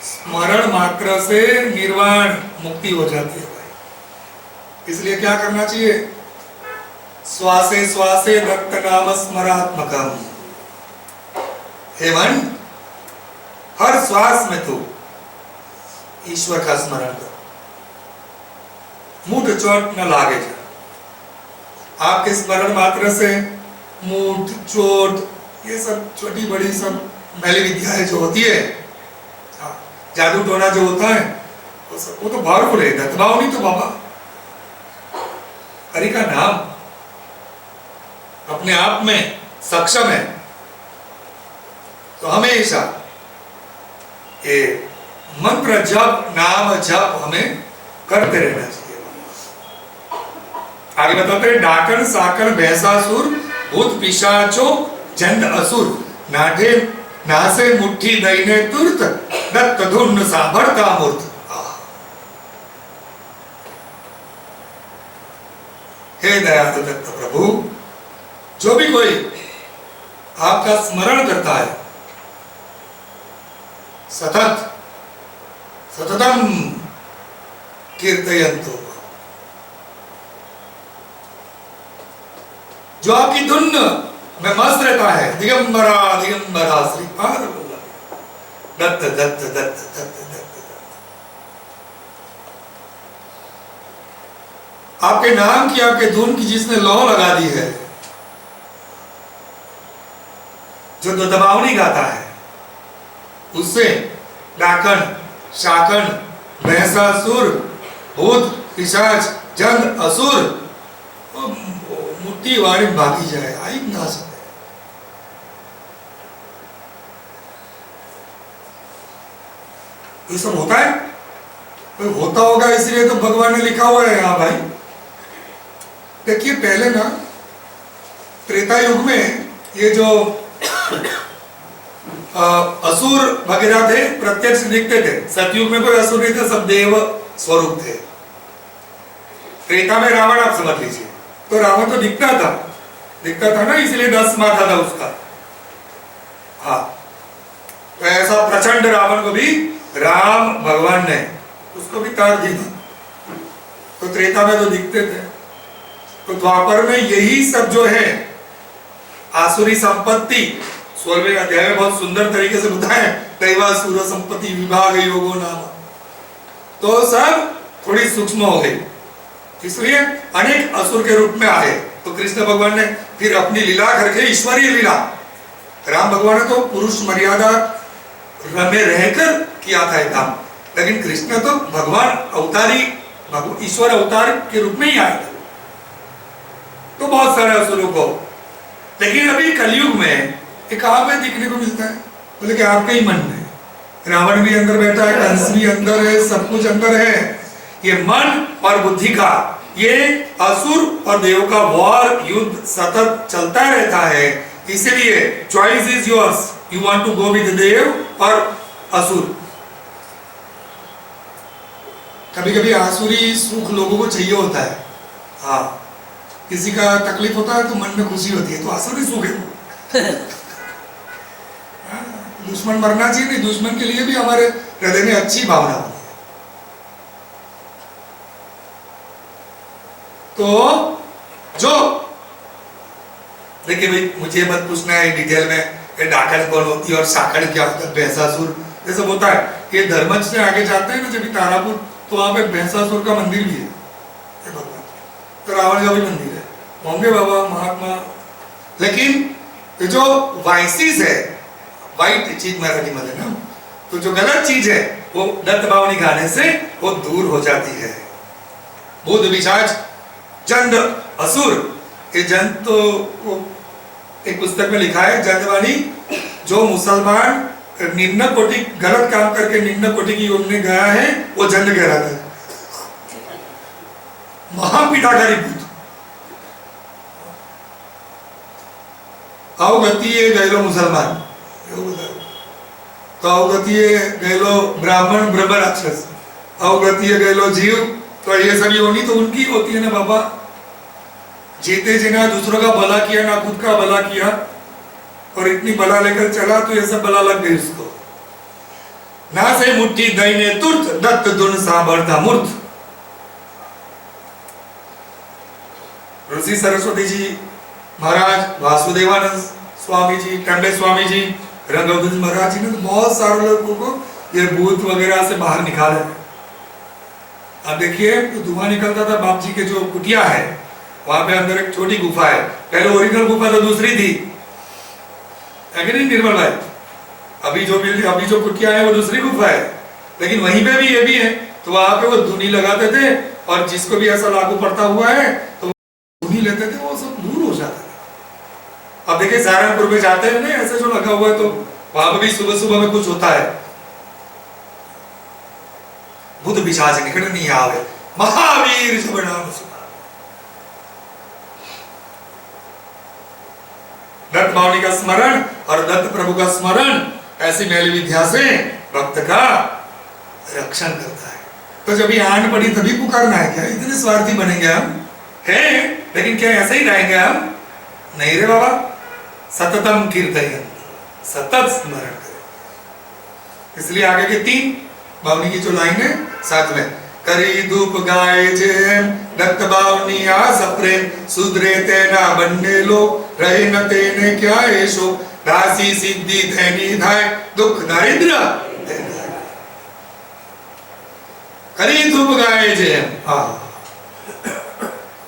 स्मरण मात्र से निर्वाण मुक्ति हो जाती है भाई। इसलिए क्या करना चाहिए? श्वासे श्वासे दत्त नाम स्मरात्मकम। हे मन, हर श्वास में तू ईश्वर का स्मरण कर, मुठ चोट न लागे जा। आपके स्मरण मात्र से मुठ चोट ये सब छोटी बड़ी सब मैली विद्याएं जो होती है, जादू टोना जो होता है, वो तो पावरफुल है। दत्तभाव नहीं तो बाबा हरि का नाम अपने आप में सक्षम है। तो हमेशा ये मंत्र जप, नाम जप हमें करते रहना चाहिए। आगे बताते हैं, डाकन साकन भैंसासुर भूत पिशाचो जंड असुर, नाठे नासे मुट्ठी दईने तुरत, दत्त धुन साभरता मूर्त। हे दयालु दत्त प्रभु, जो भी कोई आपका स्मरण करता है, सतत सततम कीर्तयन्तु, जो आपकी धुन में मस्त रहता है, दिगंबरा दिगंबरा श्रीपाद वल्लभ, दत्त दत्त दत्त दत्त दत्त। आपके नाम की, आपके धुन की जिसने लौ लगा दी है, जो दबावनी गाता है, उससे डाकन शाकन भैंसासुर भूत पिशाच जंड असुर मुट्ठी वारी भागी जाए, आई ना सके। ये सब होता है, तो होता होगा इसलिए तो भगवान ने लिखा हुआ है यहाँ भाई। देखिए पहले ना त्रेता युग में ये जो असुर वगैरह थे, प्रत्यक्ष दिखते थे। सतयुग में कोई असुर नहीं थे, सब देव स्वरूप थे। त्रेता में रावण आप समझ लीजिए, तो रावण तो दिखता था ना, इसलिए 10 माथा था उसका। हाँ, तो ऐसा प्रचंड रावण को भी राम भगवान ने उसको भी तार दी थी। तो त्रेता में तो दिखते थे। तो द्वापर में यही सब जो है आसुरी संपत्ति 16वें अध्याय में बहुत सुंदर तरीके से बताया, दैवासुर संपत्ति विभाग योगो नाम। तो सब थोड़ी सूक्ष्म हो गई, इसलिए अनेक असुर के रूप में आए। तो कृष्ण भगवान ने फिर अपनी लीला करके, ईश्वरीय लीला, राम भगवान ने तो पुरुष मर्यादा में रहकर किया था ये काम, लेकिन कृष्ण तो भगवान अवतारी, ईश्वर अवतार के रूप में ही आए थे। तो बहुत सारे असुरों को, लेकिन अभी कलयुग में ये कहाँ पे दिखने को मिलता है? बोले कि आपके ही मन में। रावण भी अंदर बैठा है, कंस भी अंदर है, सब कुछ अंदर है। ये मन और बुद्धि का, ये असुर और देव का वॉर, युद्ध सतत चलता रहता है। इसीलिए choice is yours, you want to go with देव और असुर। कभी कभी आसुरी सुख लोगों को चाहिए होता है। हाँ, किसी का तकलीफ होता है तो मन में खुशी होती है, तो आसुरी सुख है। दुश्मन मरना चाहिए नहीं, दुश्मन के लिए भी हमारे हृदय में अच्छी भावना होती है। तो जो देखिए भाई, मुझे मत पूछना है डिटेल में ये डाकन कौन होती है और शाकन क्या होता है, भैंसासुर ये सब होता है। ये धर्मज से आगे जाते हैं ना जब तारापुर, तो वहां पे भैंसासुर का मंदिर भी है, तो रावण का भी मंदिर है, होंगे बाबा महात्मा। लेकिन ये जो वाइसिस है, वाइट चीज मराठी में ना, तो जो गलत चीज है वो दत्त भावनी गाने से वो दूर हो जाती है। भूत पिशाच जंड असुर, ये जंड तो एक पुस्तक में लिखा है, जंडवानी जो मुसलमान निम्न कोटि गलत काम करके निम्न कोटि की योग में गया है, वो जंड कहलाता है। महापीड़ाकारी भूत। अवगतिये गैलो मुसलमान, तो अवगतिये गैलो ब्राह्मण ब्रह्म राक्षस, अवगतिये गैलो जीव, तो ये सभी होनी तो उनकी होती है ना बाबा। जीते जी ना दूसरों का भला किया ना खुद का भला किया, और इतनी बला लेकर चला तो ये सब बला लग गई उसको। ना से मुट्ठी दईने तुर्त दत्त दुन साबरता मूर्त। ऋषि सरस्वती जी महाराज, वासुदेवानंद स्वामी जी, टंडे स्वामी जी, रंगवती महाराज जी ने तो बहुत सारे लोगों को ये भूत वगैरह से बाहर निकाले। अब देखिए तो धुआं निकलता था बाप जी के जो कुटिया है, वहां पे अंदर एक छोटी गुफा है। पहले ओरिजिनल गुफा तो दूसरी थी, है कि नहीं निर्मल भाई? अभी जो कुटिया है वो दूसरी गुफा है, लेकिन वहीं पे भी ये भी है। तो वहां पे वो धुनी लगाते थे और जिसको भी ऐसा लागू पड़ता हुआ है तो धुनी लेते थे, वो सब दूर हो जाता था। अब देखिए सहारनपुर में जाते हैं ना ऐसे जो लगा हुआ है, तो वहां पे भी सुबह सुबह में कुछ होता है। बुध पिशाच निकट नहीं आवे, महावीर जब नाम सुना। दत्त बावनी का स्मरण और दत्त प्रभु का स्मरण ऐसी मैली विद्या से भक्त का रक्षण करता है। तो जब ये आन पड़ी तभी पुकारना है क्या? इतने स्वार्थी बनेंगे हम? हैं, लेकिन क्या ऐसे ही रहेंगे हम? नहीं रे बाबा, सततम कीर्तयन्, सतत स्मरण करें। इसलिए आगे के 3 बावनी की जो लाइन है साथ में, करी धूप गाए जे दत्त बावनी आस प्रेम, सुधरे तेना बनने लो, रहे न तेने क्या ऐशो, दासी सिद्धि धैनी धाय, दुख दारिद्र करी धूप गाए जे।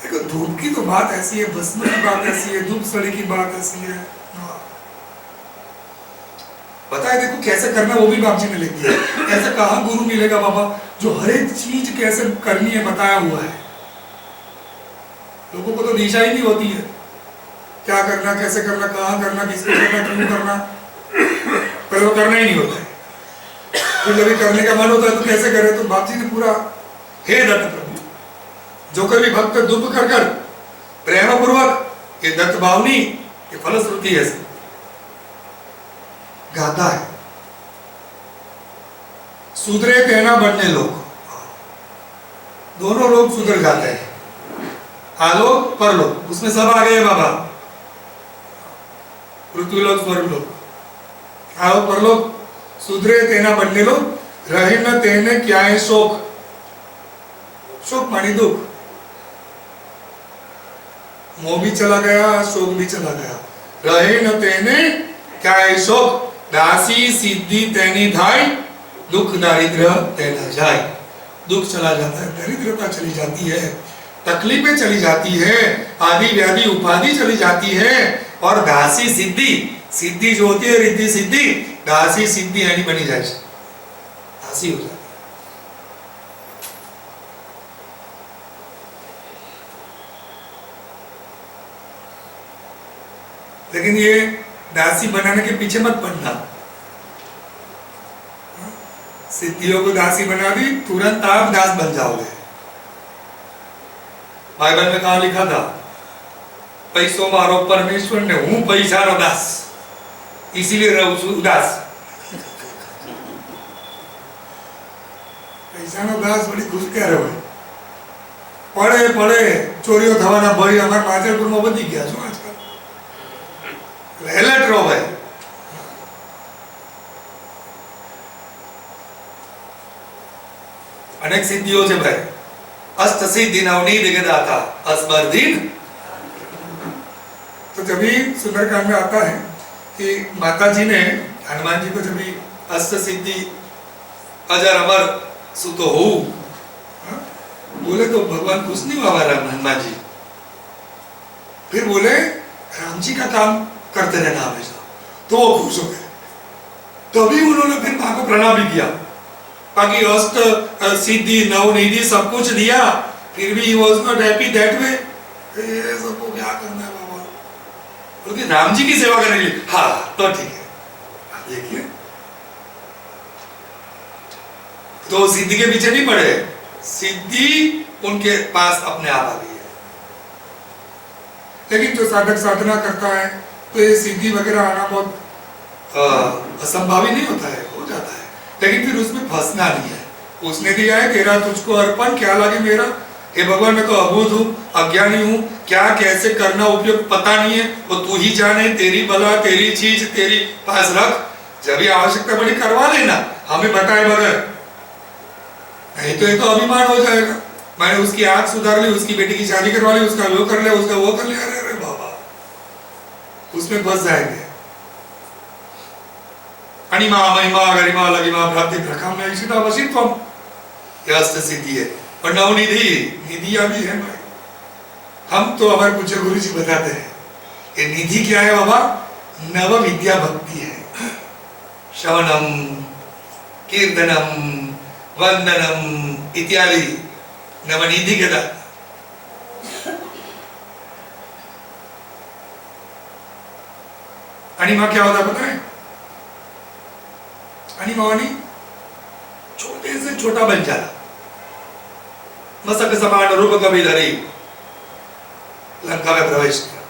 देखो धूप की तो बात ऐसी है, भस्म की बात ऐसी है, धूप सड़ी की बात ऐसी है। बताए देखो कैसे करना, वो भी बाप जी ने लिख दिया। ऐसा कहाँ गुरु मिलेगा बाबा जो हर एक चीज कैसे करनी है बताया हुआ है। लोगों को तो दिशा ही नहीं होती है, क्या करना, कैसे करना, कहाँ करना, किसको करना, क्यों करना, पर वो करना ही नहीं होता है। तो जब करने का मन होता है तो कैसे करे? तो बाप जी ने पूरा, हे दत्त प्रभु, जो कभी भक्त दुख कर कर प्रेम पूर्वक ये दत्त बावनी ये फलश्रुति है गाता है। सुधरे कहना बनने लोग, दोनों लोग सुधर जाते हैं, आलोक परलोक, उसमें सब आ गए बाबा, पृथ्वीलोक स्वर्गलोक, आलोक परलोक। सुधरे तेना बनने लोग, रहे न तेने क्या है शोक, शोक मानी दुख, मोह भी चला गया, शोक भी चला गया। रहे न तेने क्या है शोक, दासी सिद्धि तेनी धाय, दुख दारिद्र तेना जाय। दुख चला जाता है, दरिद्रता चली जाती है, तकलीफें चली जाती है, आदि व्याधि उपाधि चली जाती है, और दासी सिद्धि, सिद्धि जो होती है रिद्धि सिद्धि, दासी सिद्धि यानी बनी जाए, दासी हो जाती है। लेकिन ये दासी बनाने के पीछे मत पड़ना। सिद्धियों को दासी बना दी, तुरंत आप दास बन जाओगे। बाइबल में कहा लिखा था, पैसों मारो परमेश्वर ने, हूं पैसा रो दास, इसीलिए रहू उदास। पैसा नो दास बड़ी खुश कह रहे हो, पड़े पड़े चोरियों थवाना भरी अमर माचलपुर में बदी गया छो आजकल हेलट रो भाई। अनेक सिद्धियों છે ભાઈ, અષ્ટ સિદ્ધિ નવની દિગદાતા अस्मर्दीन। तो जब भी सुंदरकांड में आता है कि माता जी ने हनुमान जी को जब भी अष्ट सिद्धि अजर अमर सुतो हो बोले तो भगवान खुश नहीं हुआ हनुमान जी। फिर बोले राम जी का काम करते रहना हमेशा, तो वो खुश हो गए। तभी उन्होंने फिर मां को प्रणाम भी किया, बाकी अष्ट सिद्धि नव निधि सब कुछ दिया, फिर भी he was not happy that way। ये सबको क्या करना है बाबा, क्योंकि राम जी की सेवा करने के लिए, हाँ तो ठीक है। देखिए तो सिद्धि के पीछे नहीं पड़े, सिद्धि उनके पास अपने आप आ गई है। लेकिन जो साधक साधना करता है तो ये सिद्धि वगैरह आना बहुत असंभावी नहीं होता है, हो जाता है। लेकिन फिर उसमें फंसना नहीं है। उसने दिया है तेरा तुझको अर्पण, क्या लगे मेरा, हे भगवान मैं तो अबूझ हूँ, अज्ञानी हूँ, क्या कैसे करना उपयोग पता नहीं है, वो तू ही जाने, तेरी बला तेरी चीज तेरी पास रख, जब भी आवश्यकता पड़ी करवा लेना, हमें बताए बगैर, नहीं तो ये तो अभिमान हो जाएगा। मैंने उसकी आंख सुधार ली, उसकी बेटी की शादी करवा ली, उसका वो कर लिया, उसका वो कर लिया, अरे अरे बाबा, उसमें फंस जाएंगे। अणिमा महिमा गरिमा लगिमा प्राप्ति प्रकाम में इशिता वशित्वम, यह अष्ट सिद्धि है। और नवनिधि, निधियां भी है भाई, हम तो हमारे पूज्य गुरु जी बताते हैं ये निधि क्या है बाबा, नव विद्या भक्ति है। श्रवणम कीर्तनम वंदनम इत्यादि नवनिधि के दाता। अनिमा क्या होता है पता है? अनिमा छोटे से छोटा बन जाना, मस्तक समान रूप कभी धरी लंका में प्रवेश किया।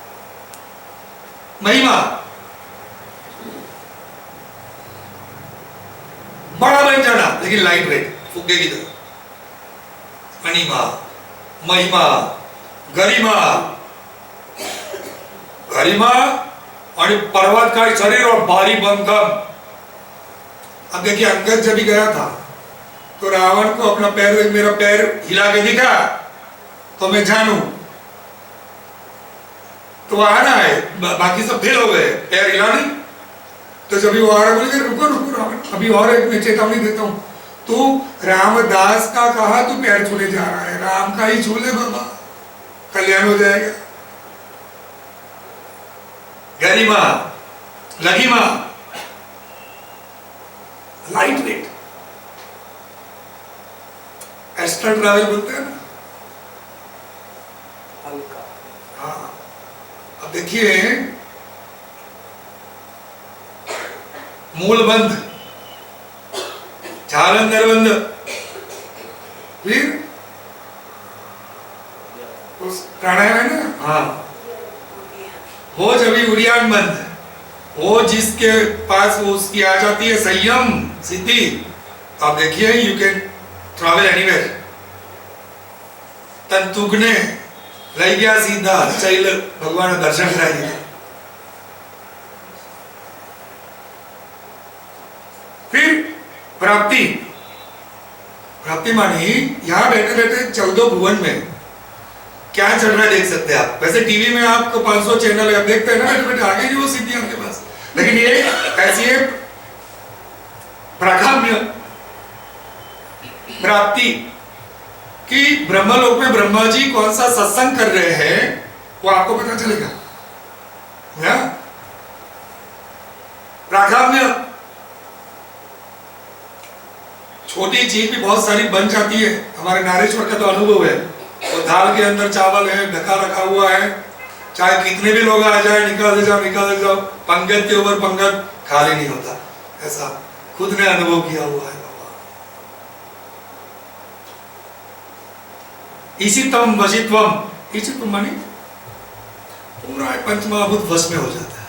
महिमा बड़ा बन जाना लेकिन लाइट वेट, फुग्गे की तरह। अनिमा, महिमा, गरिमा, गरिमा और पर्वत का शरीर और भारी भंकम। अब देखिए अंगद जब भी गया था तो रावण को अपना पैर, मेरा पैर हिला के दिखा तो मैं जानू, तो आ रहा है, बाकी सब फेल हो गए, पैर हिला नहीं। तो जब वो आ रहा बोले रुको रुको रावण, अभी और एक मैं चेतावनी देता हूं, तू रामदास का कहा तू पैर छूने जा रहा है, राम का ही छू ले बाबा, कल्याण हो जाएगा। गरिमा, लघिमा, लाइट वेट, एस्ट्रल ट्रैवल बोलते हैं ना, हल्का। हाँ, अब देखिए मूलबंध, जालंधर बंध, फिर उस प्राणायाम है ना, हाँ, वो जब भी उड़ियान बंध, वो जिसके पास वो उसकी आ जाती है संयम सिद्धि, तो आप देखिए यू कैन ट्रैवल एनीवेयर। तंतुगने लई गया सीधा चैल भगवान दर्शन कराइए। फिर प्राप्ति, प्राप्ति मानी यहां बैठे बैठे 14 भुवन में क्या चल रहा है देख सकते हैं आप। वैसे टीवी में आपको 500 चैनल आप देखते हैं ना, बैठे बैठे आगे नहीं वो सिद्धि आपके पास, लेकिन ये ऐसी है प्राकाम्य प्राप्ति कि ब्रह्मलोक में ब्रह्मा जी कौन सा सत्संग कर रहे हैं वो आपको पता चलेगा ना। प्राकाम्य, छोटी चीज भी बहुत सारी बन जाती है। हमारे नारेश्वर का तो अनुभव है, वो दाल के अंदर चावल है ढका रखा हुआ है, चाहे कितने भी लोग आ जाए निकाल दे जाओ, पंगत के ऊपर पंगत खाली नहीं होता, ऐसा खुद ने अनुभव किया हुआ है बाबा। ईशितम वशित्वम, ईशितम मानी पूरा पंचमहाभूत वश में हो जाता है,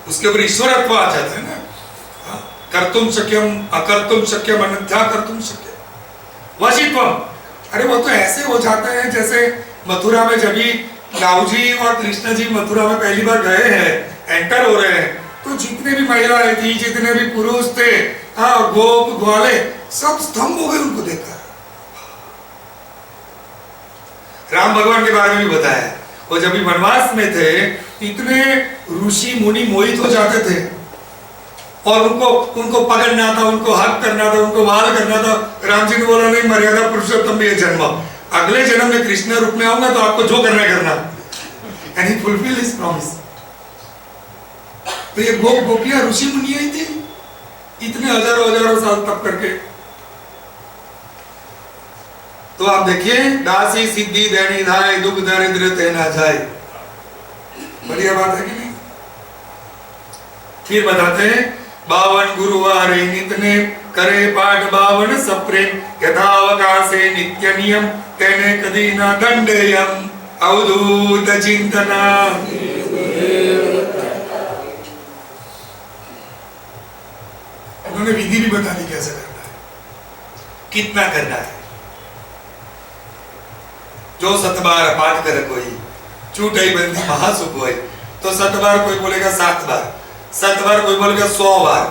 उसके ऊपर ईश्वरत्व आ जाता है ना। कर्तुम शक्यम अकर्तुम शक्यम अन्यथा कर्तुम शक्यम। वशित्वम, अरे वो तो ऐसे हो जाते हैं जैसे मथुरा में जब लाऊ जी और कृष्ण जी मथुरा में पहली बार गए हैं, एंटर हो रहे हैं, तो जितने भी महिलाएं थी, जितने भी पुरुष थे, हाँ गोप ग्वाले सब स्तंभ हो गए उनको देखकर। राम भगवान के बारे में भी बताया, वो जब भी वनवास में थे इतने ऋषि मुनि मोहित हो जाते थे और उनको पकड़ना था, उनको हक करना था, उनको वार करना था। राम जी ने बोला नहीं, मर्यादा पुरुषोत्तम भी है जन्म, अगले जन्म में कृष्ण रूप में आऊंगा तो आपको जो करना है करना, and he fulfil his promise. तो ये गोपियां ऋषि मुनि ही थी इतने हजारों साल तप करके। तो आप देखिए दासी सिद्धि देनी धाय दुख दरिद्र तेना जाए, बढ़िया बात है कि नहीं। फिर बताते हैं 52 गुरुवारे नितने करे पाठ 52 सप्रेम यथावकाशे नित्य नियम तेने कदी न दंडेयम अवधूत चिंतना। उन्होंने विधि भी बता दी कैसे करना है, कितना करना है। जो 7 बार पाठ करे कोई चूटई बंदी महासुख होए। तो 7 बार कोई बोलेगा 7 बार, 7 बार कोई बोलेगा 100 बार।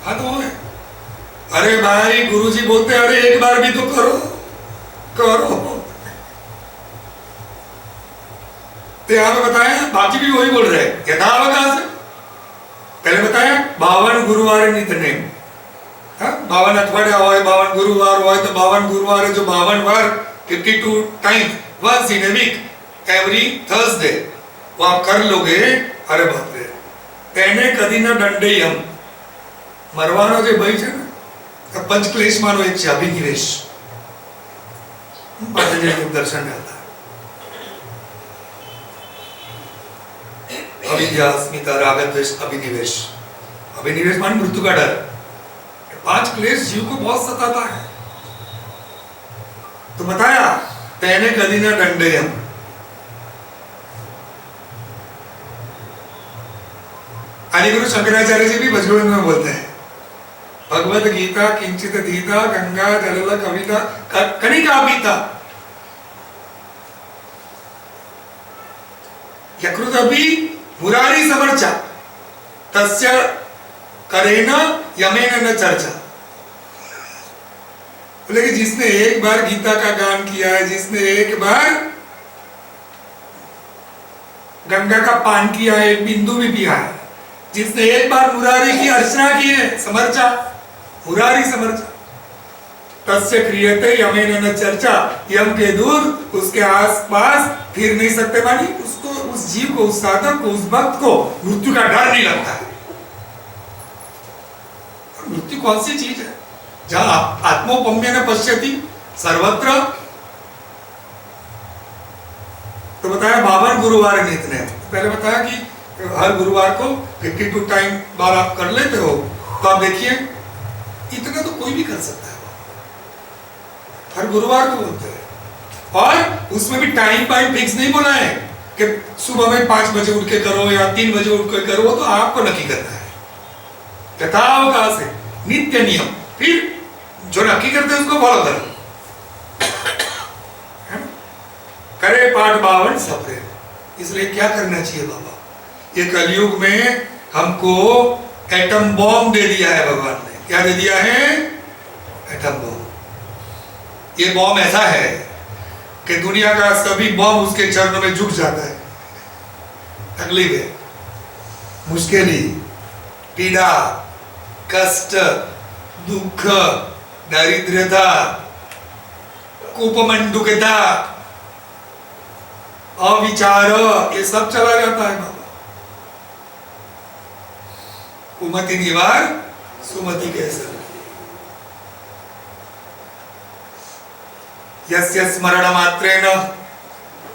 हाँ तो है। अरे भाई गुरुजी बोलते अरे एक बार भी तो करो करो। तो यहाँ पे बताया बाकी भी वही बोल रहे हैं यथावकाश। पहले बताया 52 गुरुवार नितने, 52 अठवाडिया हो 52 गुरुवार हो तो 52 गुरुवार है जो 52 बार 52 time once in a week every Thursday वो आप कर लोगे। अरे बाप रे તેને કદી ન દંડે એમ મરવાનો જે ભય છે ને પંચક્લેશમાંનો એક છે અભિનિવેશ। પાતંજલિ દર્શન હતા अविद्या अस्मिता राग द्वेष अभिनिवेश। अभिनिवेश मान मृत्यु का डर। 5 क्लेश जीव को बहुत सताता है। तो बताया तेने कदी न दंडेयम। आदिगुरु शंकराचार्य जी भी भजगोविंद में बोलते हैं भगवद गीता किंचित धीता गंगा जलल कविता कणिका पीता यकृतपि मुरारी समर्चा तस्य करेन यमेन न चर्चा। बोले कि जिसने एक बार गीता का गान किया है, जिसने एक बार गंगा का पान किया है, एक बिंदु भी पिया है, जिसने एक बार मुरारी की अर्चना की है, समर्चा मुरारी समर्चा तस्य क्रियते यमेन न चर्चा। यम के दूर उसके आसपास फिर नहीं सकते। मानी उसको उस जीव को उस साधक को उस भक्त को मृत्यु का डर नहीं लगता है। मृत्यु कौन सी चीज है जहां आत्मोपम्य न पश्यति सर्वत्र। तो बताया 52 गुरुवार नितने। पहले बताया कि हर गुरुवार को 52 टाइम बार आप कर लेते हो तो आप देखिए इतना तो कोई भी कर सकता है। हर गुरुवार को बोलते हैं और उसमें भी टाइम फिक्स नहीं बोला है कि सुबह में 5 बजे उठ के करो या 3 बजे उठ के करो। तो आपको नक्की करना है यथावकाश है नित्य नियम। फिर जो नक्की करते हैं उसको फॉलो करो। करे पाठ 52 सपरे। इसलिए क्या करना चाहिए बाबा? ये कलयुग में हमको एटम बॉम्ब दे दिया है भगवान ने। क्या दे दिया है? Atom bomb. ये बॉम्ब ऐसा है कि दुनिया का सभी बॉम्ब उसके चरणों में झुक जाता है। तकलीफ है, मुश्किली, पीड़ा, कष्ट, दुख, दारिद्र्यता, कुपमंडुकता, अविचार, ये सब चला जाता है बाबा। कुमति निवार सुमति कैसे। यस्य स्मरण मात्रेण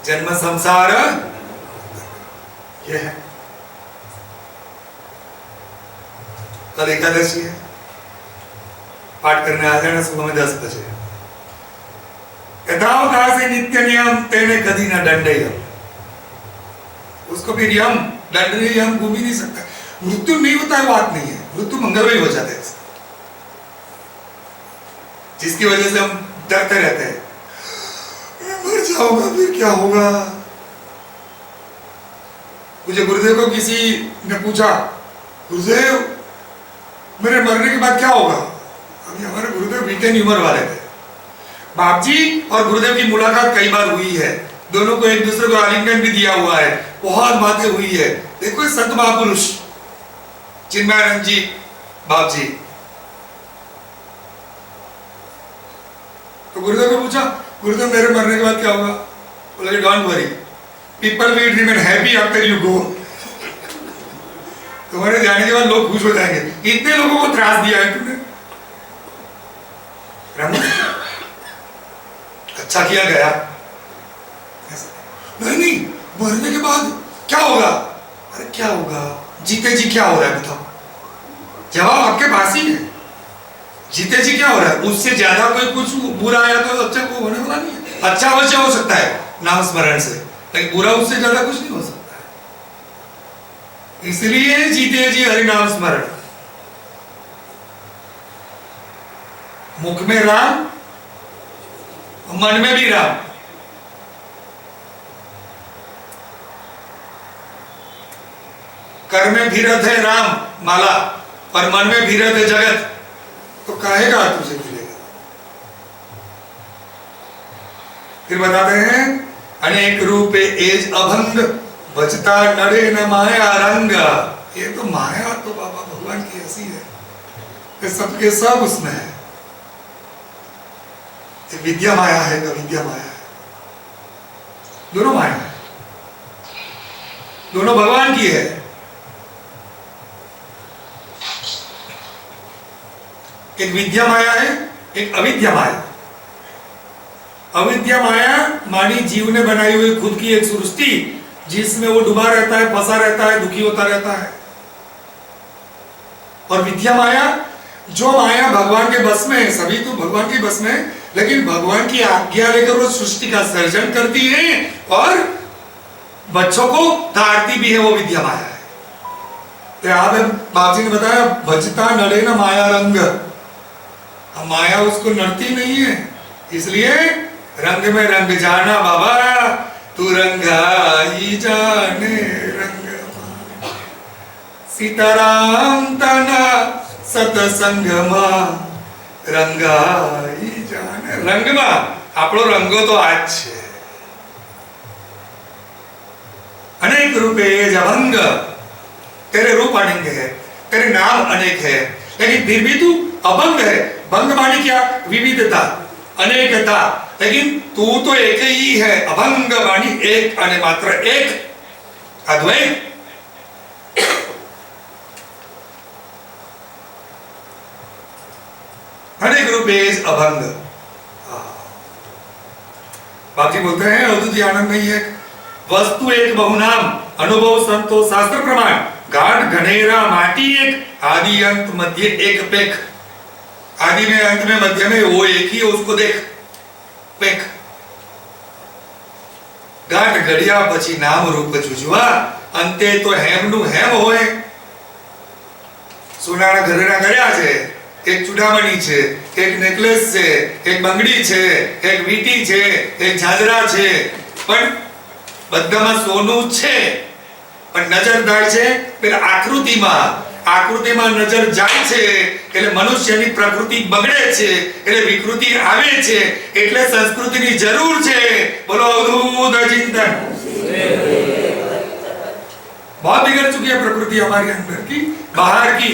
जन्म संसार ये है। कल एकादशी है, पाठ करने आ जाना सुबह में 10 बजे। यथावकाश नित्य नियम तेने कदी न दंडेय। उसको फिर यम दंड यम घूम ही नहीं सकता। मृत्यु नहीं होता है बात नहीं है, मृत्यु मंगलमय हो जाता है जिसकी वजह से हम डरते रहते हैं मर जाऊंगा फिर क्या होगा। मुझे गुरुदेव को किसी ने पूछा गुरुदेव मेरे मरने के बाद क्या होगा? अभी हमारे गुरुदेव बीटेन उम्र वाले थे। बाप जी और गुरुदेव की मुलाकात कई बार हुई है। दोनों को एक दूसरे को आलिंगन भी दिया हुआ है, बहुत बातें हुई है। देखो संत महापुरुष चिन्मयानंद जी बाप जी। तो गुरुदेव को पूछा गुरुदेव मेरे मरने के बाद क्या होगा? बोले don't worry people will remain happy after you go. तुम्हारे जाने के बाद लोग खुश हो जाएंगे। इतने लोगों को त्रास दिया है तुमने, अच्छा किया गया। नहीं मरने के बाद क्या होगा? अरे क्या होगा? जीते जी क्या हो रहा है बताओ? जवाब आपके पास ही है। जीते जी क्या हो रहा है? उससे ज्यादा कोई कुछ बुरा आया तो अच्छा को होने वाला नहीं है। अच्छा अवश्य हो सकता है नाम स्मरण से, लेकिन बुरा उससे ज्यादा कुछ नहीं हो सकता है। इसलिए जीते जी हरि नाम स्मरण। मुख में राम मन में भी राम। कर में भीरत है राम माला और मन में भीरत है जगत, तो कहेगा तुझे मिलेगा। फिर बताते हैं अनेक रूपे एज अभंग बचता नरे न माया रंग। ये तो माया तो बाबा भगवान की ऐसी है कि सबके सब उसमें है। एक विद्या माया है, एक अविद्या माया है, दोनों माया है, दोनों भगवान की है। एक विद्या माया है, एक अविद्या माया। अविद्या माया मानी जीव ने बनाई हुई खुद की एक सृष्टि, जिसमें वो डूबा रहता है, फंसा रहता है, दुखी होता रहता है। और विद्या माया, जो माया भगवान के बस में है, सभी तो भगवान के बस में है, लेकिन भगवान की आज्ञा लेकर वो सृष्टि का सर्जन करती है और बच्चों को तारती भी है, वो विद्या माया है। तो आप बाप जी ने बताया भजता नड़े न माया रंग, माया उसको नड़ती नहीं है, इसलिए रंग में रंग जाना बाबा, तू रंगाई जाने रंग। सीताराम तना सतसंग रंगाई जाने रंग में आपको रंगो तो आज है। अनेक रूपे जभंग, तेरे रूप अनेक है, तेरे नाम अनेक है, लेकिन फिर भी तू अभंग है। भंग माने क्या? विविधता, अनेकता, लेकिन तू तो एक ही है। अभंग वाणी एक अने मात्र एक अद्वैत। अनेक रूपेश अभंग। बाकी बोलते हैं अद्वितीय आनंद नहीं है, वस्तु एक बहुनाम, अनुभव संतो शास्त्र प्रमाण, गाढ़ घनेरा माटी एक, आदि अंत मध्य एक पेख। आदि में अंत में मध्य में वो एक ही है, उसको देख पेख। गाढ़ घड़िया पछी नाम रूप जुजुआ, अंते तो हेमनु हेम होए। सोनाना घरेना કર્યા છે, એક ચૂડામણી છે, એક નેકલેસ છે, એક બંગડી છે, એક વીટી છે, એક ઝાંઝરા છે, પણ બધામાં સોનું છે, પણ નજર જાય છે પેલા આકૃતિમાં। આકૃતિમાં નજર જાય છે એટલે મનુષ્યની પ્રકૃતિ બગડે છે, એટલે વિકૃતિ આવે છે, એટલે સંસ્કૃતિની જરૂર છે। બોલો અવધૂત ચિંતન। बहुत बिगड़ चुकी है प्रकृति हमारे अंदर की, बाहर की,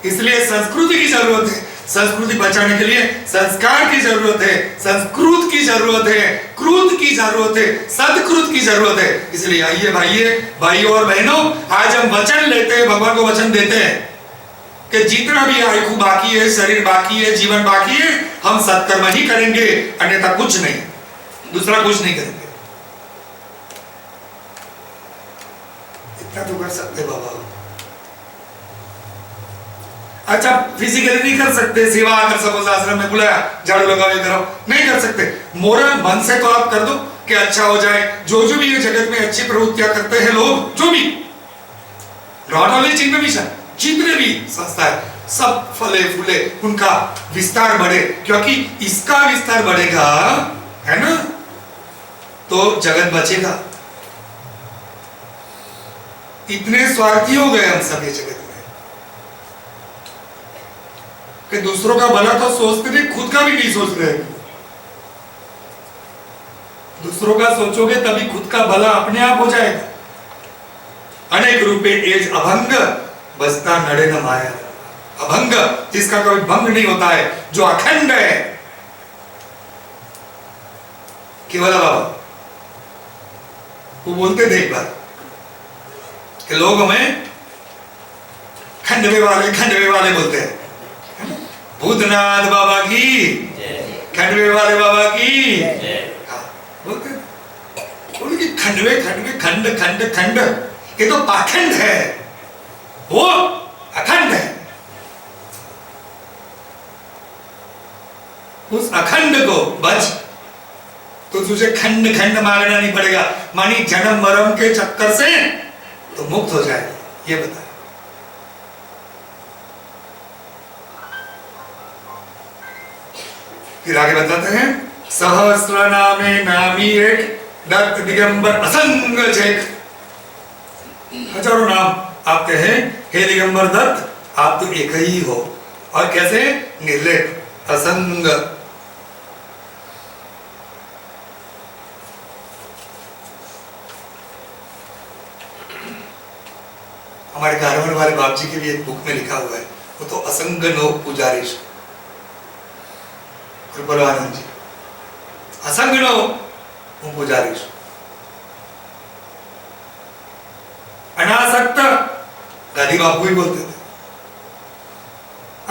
इसलिए संस्कृति की जरूरत है। संस्कृति बचाने के लिए संस्कार की जरूरत है, संस्कृत की जरूरत है, क्रूत की जरूरत है, सदकृत की जरूरत है। इसलिए आइए भाइयों और बहनों, आज हम वचन लेते हैं, भगवान को वचन देते हैं कि जितना भी आयु बाकी है, शरीर बाकी है, जीवन बाकी है, हम सत्कर्म ही करेंगे, अन्यथा कुछ नहीं, दूसरा कुछ नहीं करेंगे। इतना तो कर सकते बाबा। अच्छा, फिजिकली नहीं कर सकते, सेवा अगर सपोज आश्रम में बुलाया, झाड़ू लगाओ, ये करो, नहीं कर सकते। मोरल मन से तो आप कर दो कि अच्छा हो जाए। जो भी ये जगत में अच्छी प्रवृत्तियां करते हैं लोग, जो भी, नॉट ओनली चिन्ह मिशन, जितने भी संस्था है, सब फले फूले, उनका विस्तार बढ़े, क्योंकि इसका विस्तार बढ़ेगा, है ना, तो जगत बचेगा। इतने स्वार्थी हो गए हम सब ये जगत में कि दूसरों का भला तो सोचते नहीं, खुद का भी नहीं सोच रहे। दूसरों का सोचोगे तभी खुद का भला अपने आप हो जाएगा। अनेक रूपे एज अभंग बसता नड़े न माया। अभंग जिसका कभी भंग नहीं होता है, जो अखंड है। केवल बाबा वो बोलते थे एक बार कि लोग हमें खंडवे वाले बोलते हैं। भूतनाथ बाबा की, खंडवे वाले बाबा की, हाँ, बोलते बोले कि खंडवे खंड खंड खंड, ये तो पाखंड है, वो अखंड है। उस अखंड को बच, तो तुझे खंड खंड मांगना नहीं पड़ेगा, मानी जन्म मरम के चक्कर से तो मुक्त हो जाए। ये बता, फिर आगे बताते हैं, सहस्र नामे नामी एक, दत्त दिगंबर असंग चेक। हजारों नाम आपके हैं। हे दिगंबर दत्त, आप तो एक ही हो। और कैसे? निर्लेप, असंग। हमारे कारवन वाले बाप जी के भी एक बुक में लिखा हुआ है, वो तो असंग नो पुजारीश, कृपालानंद जी। असंग नो पुजारीश, अनासक्त गांधी बापू ही बोलते थे।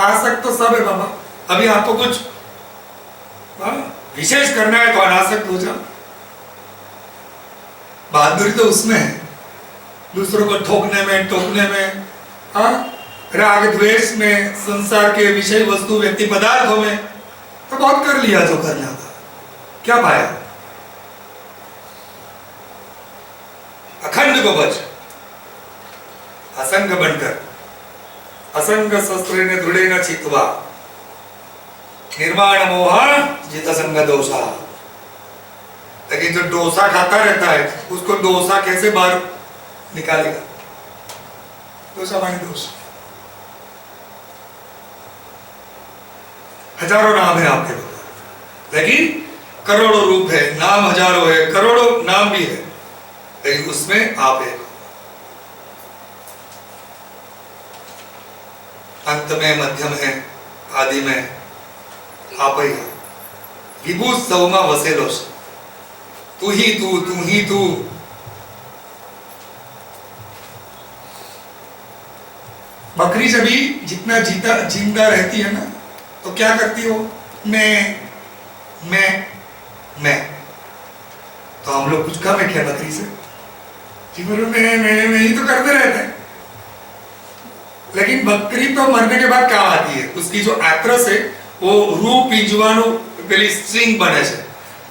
आसक्त तो सब है बाबा, अभी आपको कुछ विशेष करना है तो अनासक्त हो जाओ। बहादुरी तो उसमें है, दूसरों को ठोकने में, टोकने में, राग द्वेष में, संसार के विषय वस्तु व्यक्ति पदार्थों में तो बहुत कर लिया जो करना था। क्या पाया? अखंड को बच, असंग बनकर, असंग शस्त्रेण दृढ़ेन चित्वा निर्माण मोह जित संग दोषा। लेकिन जो डोसा खाता रहता है उसको डोसा कैसे बाहर निकालेगा? दोषा माने दोष। हजारों नाम है आपके पास, लेकिन करोड़ों रूप है, नाम हजारों है, करोड़ों नाम भी है, लेकिन उसमें आप एक। अंत में, मध्य में, आदि में आप ही। विभू सौमा वसेलोस, तू ही तू, तू ही तू। बकरी जब भी जितना जिंदा रहती है ना, तो क्या करती हो? मैं। तो हम लोग कुछ कम है क्या बकरी से? जीवन में ही तो करते रहते हैं। लेकिन बकरी तो मरने के बाद काम आती है, उसकी जो एक्ट्रेस है वो रूप इंजुआनो पहले स्ट्रिंग बने से,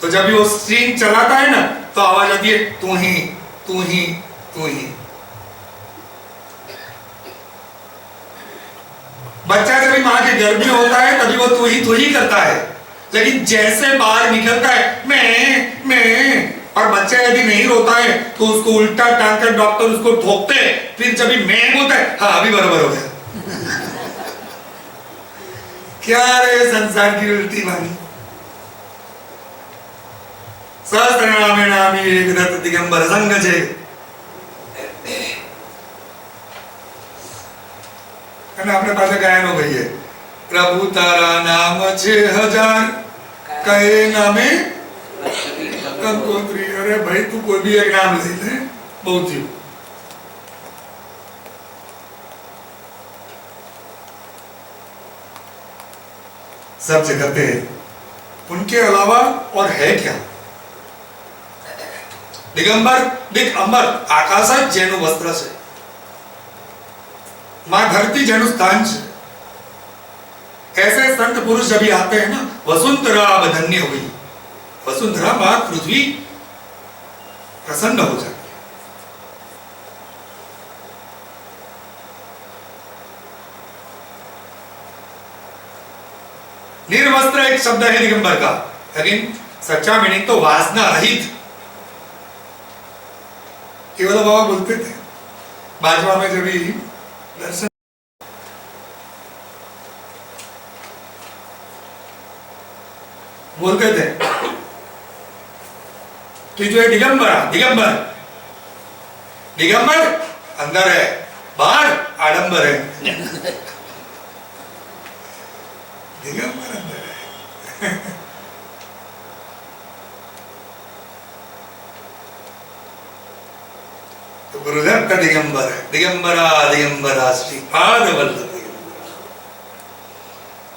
तो जब वो स्ट्रिंग चलाता है ना तो आवाज आती है तू ही तू ही तू ही। बच्चा जब माँ के गर्भ में होता है तभी वो तू ही करता है, लेकिन जैसे बाहर निकलता है मैं, और बच्चा यदि नहीं रोता है तो उसको उल्टा टांग कर डॉक्टर उसको ठोकते, फिर जब मैं बोलता है हाँ अभी बराबर हो गया। क्या रे संसार की उल्टी वाणी। सहस्त्र नामे नामी एक दत्त दिगंबर संग छे। अपने पास गायन हो गई है, प्रभु तारा नाम 6000 कहे नामे कंकोत्री। अरे भाई तू कोई भी एक नाम ले ले, बहुत ही। सब जगह पे उनके अलावा और है क्या? दिगंबर दिगंबर आकाश जेनु वस्त्र से, मां धरती जेनु स्थान से। ऐसे संत पुरुष जब आते हैं ना, वसुंधरा अब धन्य हुई। वसुंधरा मां पृथ्वी प्रसन्न हो जाती है। निर्वस्त्र एक शब्द है दिगंबर का, लेकिन सच्चा मीनिंग तो वासना रहित। केवल बाबा बोलते थे बाजवा में जब दर्शन, बोलते थे कि जो है दिगंबर अंदर है, बाहर आडंबर है। दिगंबर अंदर है। तो गुरुदत्त दिगंबर है, दिगंबरा श्री पाद वल्लभ।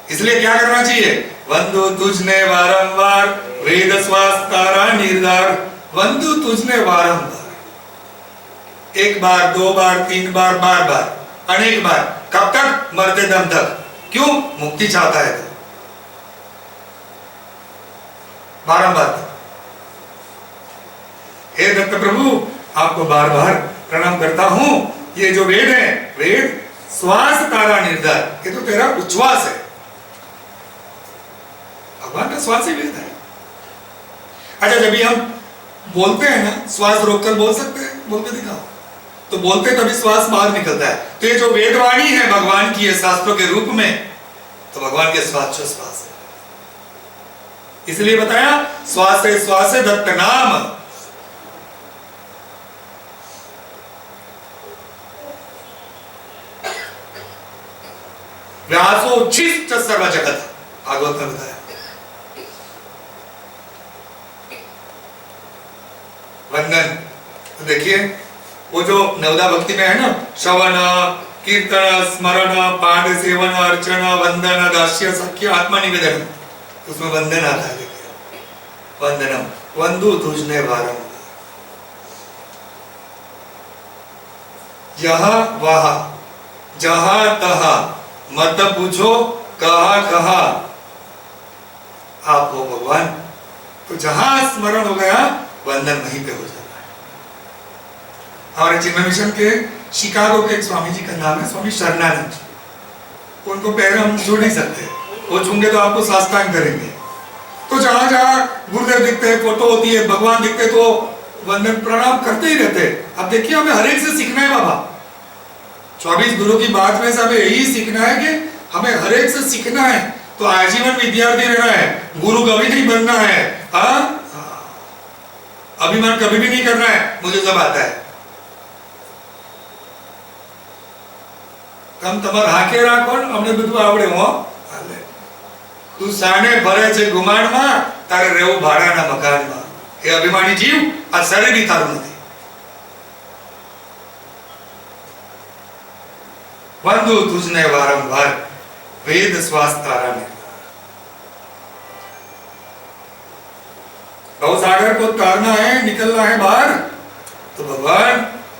इसलिए क्या करना चाहिए? वंदु तुझने वारंवार वेद श्वास तारा निर्धार। वंदु तुझने वारंवार, एक बार, दो बार, तीन बार, बार बार, अनेक बार। कब तक? मरते दम तक। क्यों? मुक्ति चाहता है तो बारंबार। हे दत्त प्रभु, आपको बार बार प्रणाम करता हूं। ये जो वेद है, वेद श्वास तारा निर्धार, ये तो तेरा उच्छ्वास है, भगवान का श्वास ही वेद है। अच्छा, जब भी हम बोलते हैं ना, श्वास रोककर बोल सकते हैं? बोल के दिखाओ। तो बोलते तभी श्वास बाहर निकलता है। तो ये जो वेदवाणी है भगवान की, है शास्त्रों के रूप में, तो भगवान के श्वास है। इसलिए बताया श्वास श्वास दत्त नाम। व्यासोच्छिष्ट सर्व जगत, भागवत में बताया। वंदन तो देखिए वो जो नवदा भक्ति में है ना, श्रवण कीर्तन स्मरण पाठ सेवन अर्चन वंदन दास्य सख्य आत्मा निवेदन, उसमें वंदन आता है। देखिए वंदनम वंदु तुझने वारम, यहाँ वहाँ जहां तहा मत पूछो कहा कहा आप हो भगवान। तो जहां स्मरण हो गया वंदन वहीं पे हो जाता है। हमारे चिन्मय मिशन के शिकागो के एक स्वामी जी का नाम है स्वामी शरणानंद। उनको पैर हम छू नहीं सकते, वो छूंगे तो आपको साष्टांग करेंगे। तो जहां जहां गुरुदेव दिखते हैं, फोटो होती है, भगवान दिखते तो वंदन प्रणाम करते ही रहते। अब देखिए हमें हर एक से सीखना है बाबा। 24 गुरु की बात में से हमें यही सीखना है कि हमें हर एक से सीखना है। तो आजीवन विद्यार्थी रहना है, गुरु कभी नहीं बनना है। अभिमान कभी भी नहीं करना है, मुझे सब आता है। कम तमर हाके राखो, अમને બધું આવડે હો હાલે। તું સાને ભરે છે ગુમાણમાં, તારે રહેવું ભાડાના મકાનમાં। એ અભિમાની જીવ, આ શરીર બી તારું નથી। वंदु तुझने वारंवार, वेद श्वास तारा ने। भवसागर को तारना है, निकलना है बाहर, तो भगवान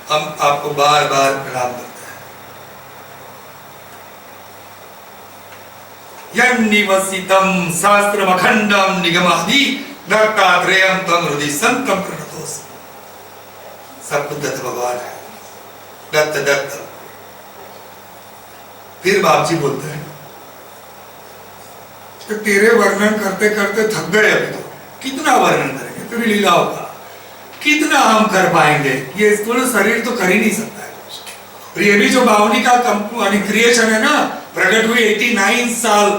हम आपको बार बार प्रणाम करते हैं। यन्निवसितम शास्त्रमखंडम निगमादि दत्तात्रेयम तम हृदि संतम प्रणतोऽस्मि। सब कुछ दत्त भगवान है, दत्त दत्त। फिर बाप जी बोलते हैं कि तेरे वर्णन करते करते थक गए, अभी तो कितना वर्णन करेंगे, तेरी लीलाओं का कितना हम कर पाएंगे। ये स्थूल शरीर तो कर ही नहीं सकता है। और ये भी जो बावनी का क्रिएशन है ना, प्रकट हुई 89 साल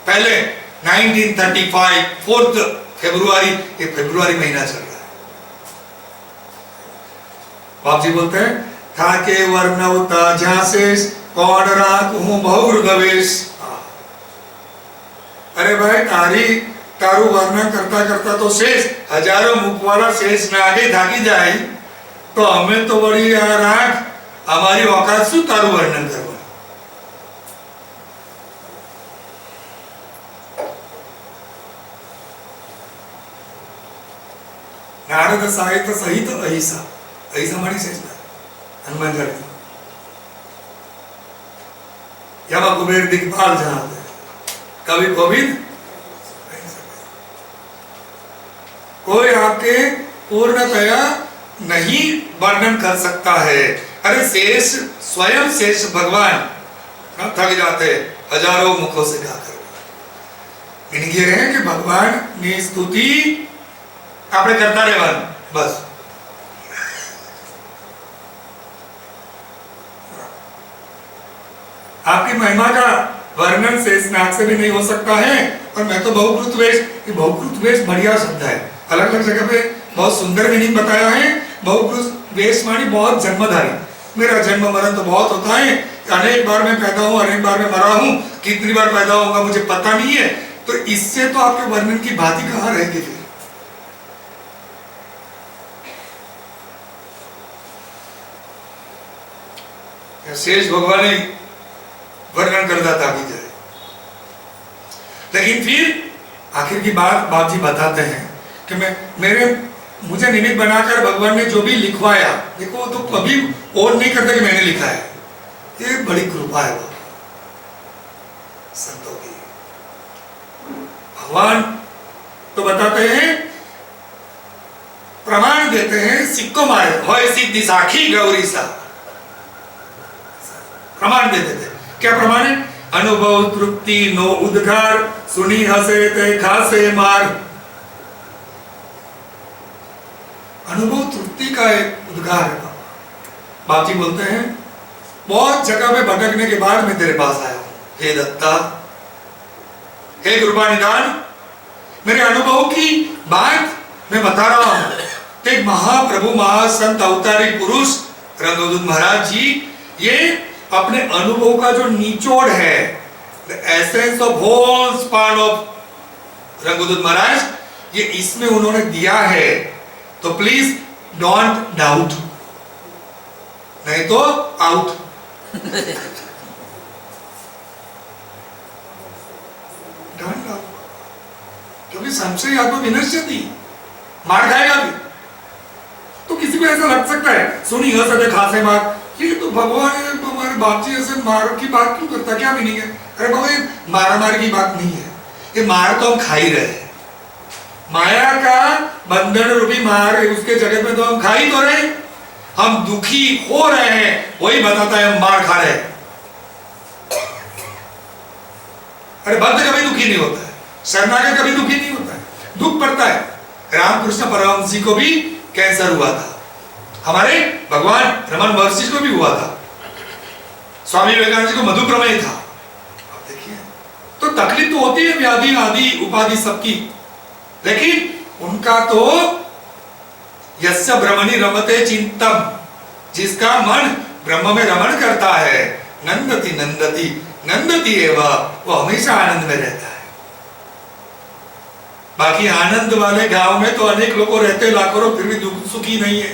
पहले, 1935 4 फरवरी, ये फरवरी महीना चल रहा है। बाप जी बोलते हैं था के वर्णवता झांसेस कौन राग हूं बहुगवेश। अरे भाई तारू वर्णन करता करता तो शेष हजारों मुख वाला शेष में आगे धागी जाए, तो हमें तो बड़ी राग, हमारी औकात शू तारू वर्णन करवा। नारद साहित्य सहित अहिसा, अहिसा मानी शेष हनुमान चालीसा। यम कुबेर दिग्पाल जहां कभी कोविद कोई आपके पूर्णतया नहीं वर्णन कर सकता है। अरे शेष स्वयं शेष भगवान थक जाते हजारों मुखों से गाकर। इनके रहे कि भगवान ने स्तुति आपने करता रहे बस। आपकी महिमा का वर्णन शेष नाग से भी नहीं हो सकता है। और मैं तो बहुकृत वेश, ये बहुकृत वेश बढ़िया शब्द है, अलग अलग जगह पे बहुत सुंदर मीनिंग बताया है। बहुकृत वेश मानी बहुत जन्मधारी, मेरा जन्म मरण तो बहुत होता है, अनेक बार मैं पैदा हूँ, अनेक बार मैं मरा हूँ, कितनी बार पैदा होगा मुझे पता नहीं है। तो इससे तो आपके वर्णन की बात ही कहाँ रहेगी फिर। शेष भगवान ने वर्णन कर देता भी जाए। लेकिन फिर आखिर की बात बाप जी बताते हैं कि मुझे निमित्त बनाकर भगवान ने जो भी लिखवाया, देखो तो कभी और नहीं करते कि मैंने लिखा है, ये बड़ी कृपा है संतों की। भगवान तो बताते हैं, प्रमाण देते हैं, सिक्को मारे हो सिद्धि साखी गौरी सा, प्रमाण देते थे। क्या प्रमाण है? अनुभव तृप्ति नो उद्गार, सुनी हसे ते खासे मार। अनुभव तृप्ति का एक उद्गार है बाबा। बाप जी बोलते हैं बहुत जगह पे भटकने के बाद मैं तेरे पास आया हूं। हे दत्ता, हे कृपा निदान, मेरे अनुभव की बात मैं बता रहा हूं। एक महाप्रभु महासंत अवतारी पुरुष रंगदूत महाराज जी, ये अपने अनुभव का जो निचोड़ है, the essence of whole span of रंगदूत महाराज, ये इसमें उन्होंने दिया है। तो प्लीज डोंट डाउट, नहीं तो आउट। क्योंकि संशय आत्मा विनश्यति, मार खाएगा भी। तो किसी को ऐसा लग सकता है सुनी हंसते खासे मार, ये तो भगवान हमारे बाप जी ऐसे मार की बात क्यों करता, क्या मीनिंग है? अरे बाबा, ये मारा मार की बात नहीं है, ये मार तो हम खा ही रहे हैं। माया का बंधन रूपी मार उसके जगत में तो हम खा ही तो रहे, हम दुखी हो रहे हैं, वही बताता है हम मार खा रहे हैं। अरे बद्ध कभी दुखी नहीं होता है, शरणागत कभी दुखी नहीं होता है, दुख पड़ता है। रामकृष्ण परमहंस जी को भी कैंसर हुआ था, हमारे भगवान रमन महर्षि को भी हुआ था, स्वामी विवेकानंद जी को मधुप्रमेह था। अब देखिए, तो तकलीफ तो होती है, व्याधि आदि उपाधि सबकी, लेकिन उनका तो यस्य ब्रह्मणि रमते चिंतम, जिसका मन ब्रह्म में रमण करता है, नंदति नंदति नंदति एवं, वो हमेशा आनंद में रहता है। बाकी आनंद वाले गांव में तो अनेक लोग रहते लाखों, फिर भी दुख सुखी नहीं है।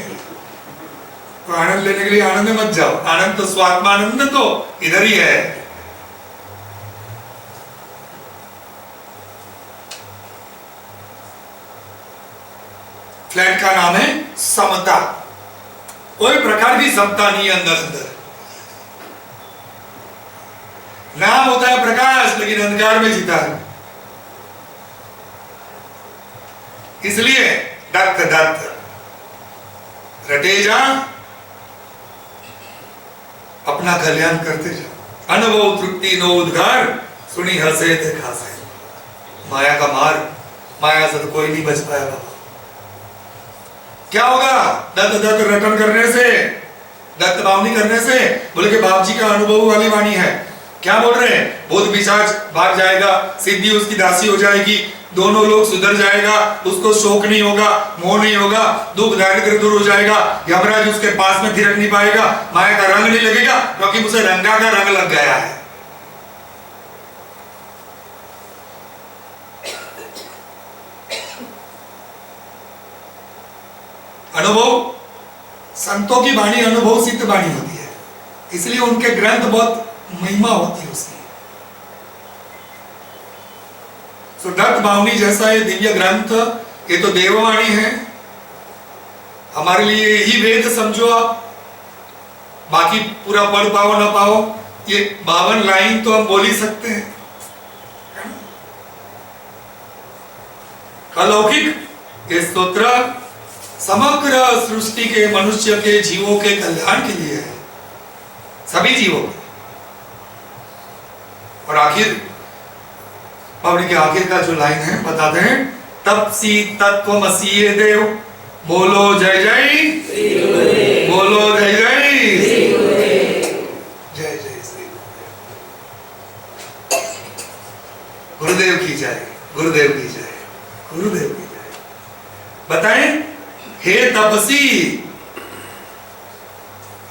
तो आनंद लेने के लिए आनंद में मत जाओ, आनंद तो स्वात्मानंद तो इधर ही है। फ्लैट का नाम है समता, कोई प्रकार की समता नहीं है अंदर अंदर। नाम होता है प्रकाश, लेकिन अंधकार में जीता है। इसलिए दत्त दत्त रटे जा, अपना कल्याण करते जा। अनुभव तृप्ति नो उद्गार, सुनी हंसे थे खासे। माया का मार, माया से तो कोई नहीं बच पाया बाबा। क्या होगा दत्त दत्त रटन करने से, दत्त बावनी करने से? बोले कि बाप जी का अनुभव वाली वाणी है। क्या बोल रहे हैं? भूत पिशाच भाग जाएगा, सिद्धि उसकी दासी हो जाएगी, दोनों लोग सुधर जाएगा, उसको शोक नहीं होगा, मोह नहीं होगा, दुख दारिद्र दूर हो जाएगा, यमराज उसके पास में थिरक नहीं पाएगा, माया का रंग नहीं लगेगा, क्योंकि उसे रंगा का रंग लग गया है। अनुभव, संतों की वाणी अनुभव सिद्ध वाणी होती है, इसलिए उनके ग्रंथ बहुत महिमा होती है उसकी। तो दत्त बावनी जैसा ये दिव्य ग्रंथ, ये तो देववाणी है, हमारे लिए यही वेद समझो आप। बाकी पूरा पढ़ पाओ ना पाओ, ये 52 लाइन तो हम बोल ही सकते हैं। अलौकिक ये स्तोत्र समग्र सृष्टि के, मनुष्य के, जीवों के कल्याण के लिए है, सभी जीवों के। और आखिर पौड़ी के आखिर का जो लाइन है बताते हैं, तपसी तत्वमसी देव, बोलो जय जय, बोलो जय जय, जय जय श्री गुरुदेव की जय, गुरुदेव की जय, गुरुदेव की जय। बताएं, हे तपसी,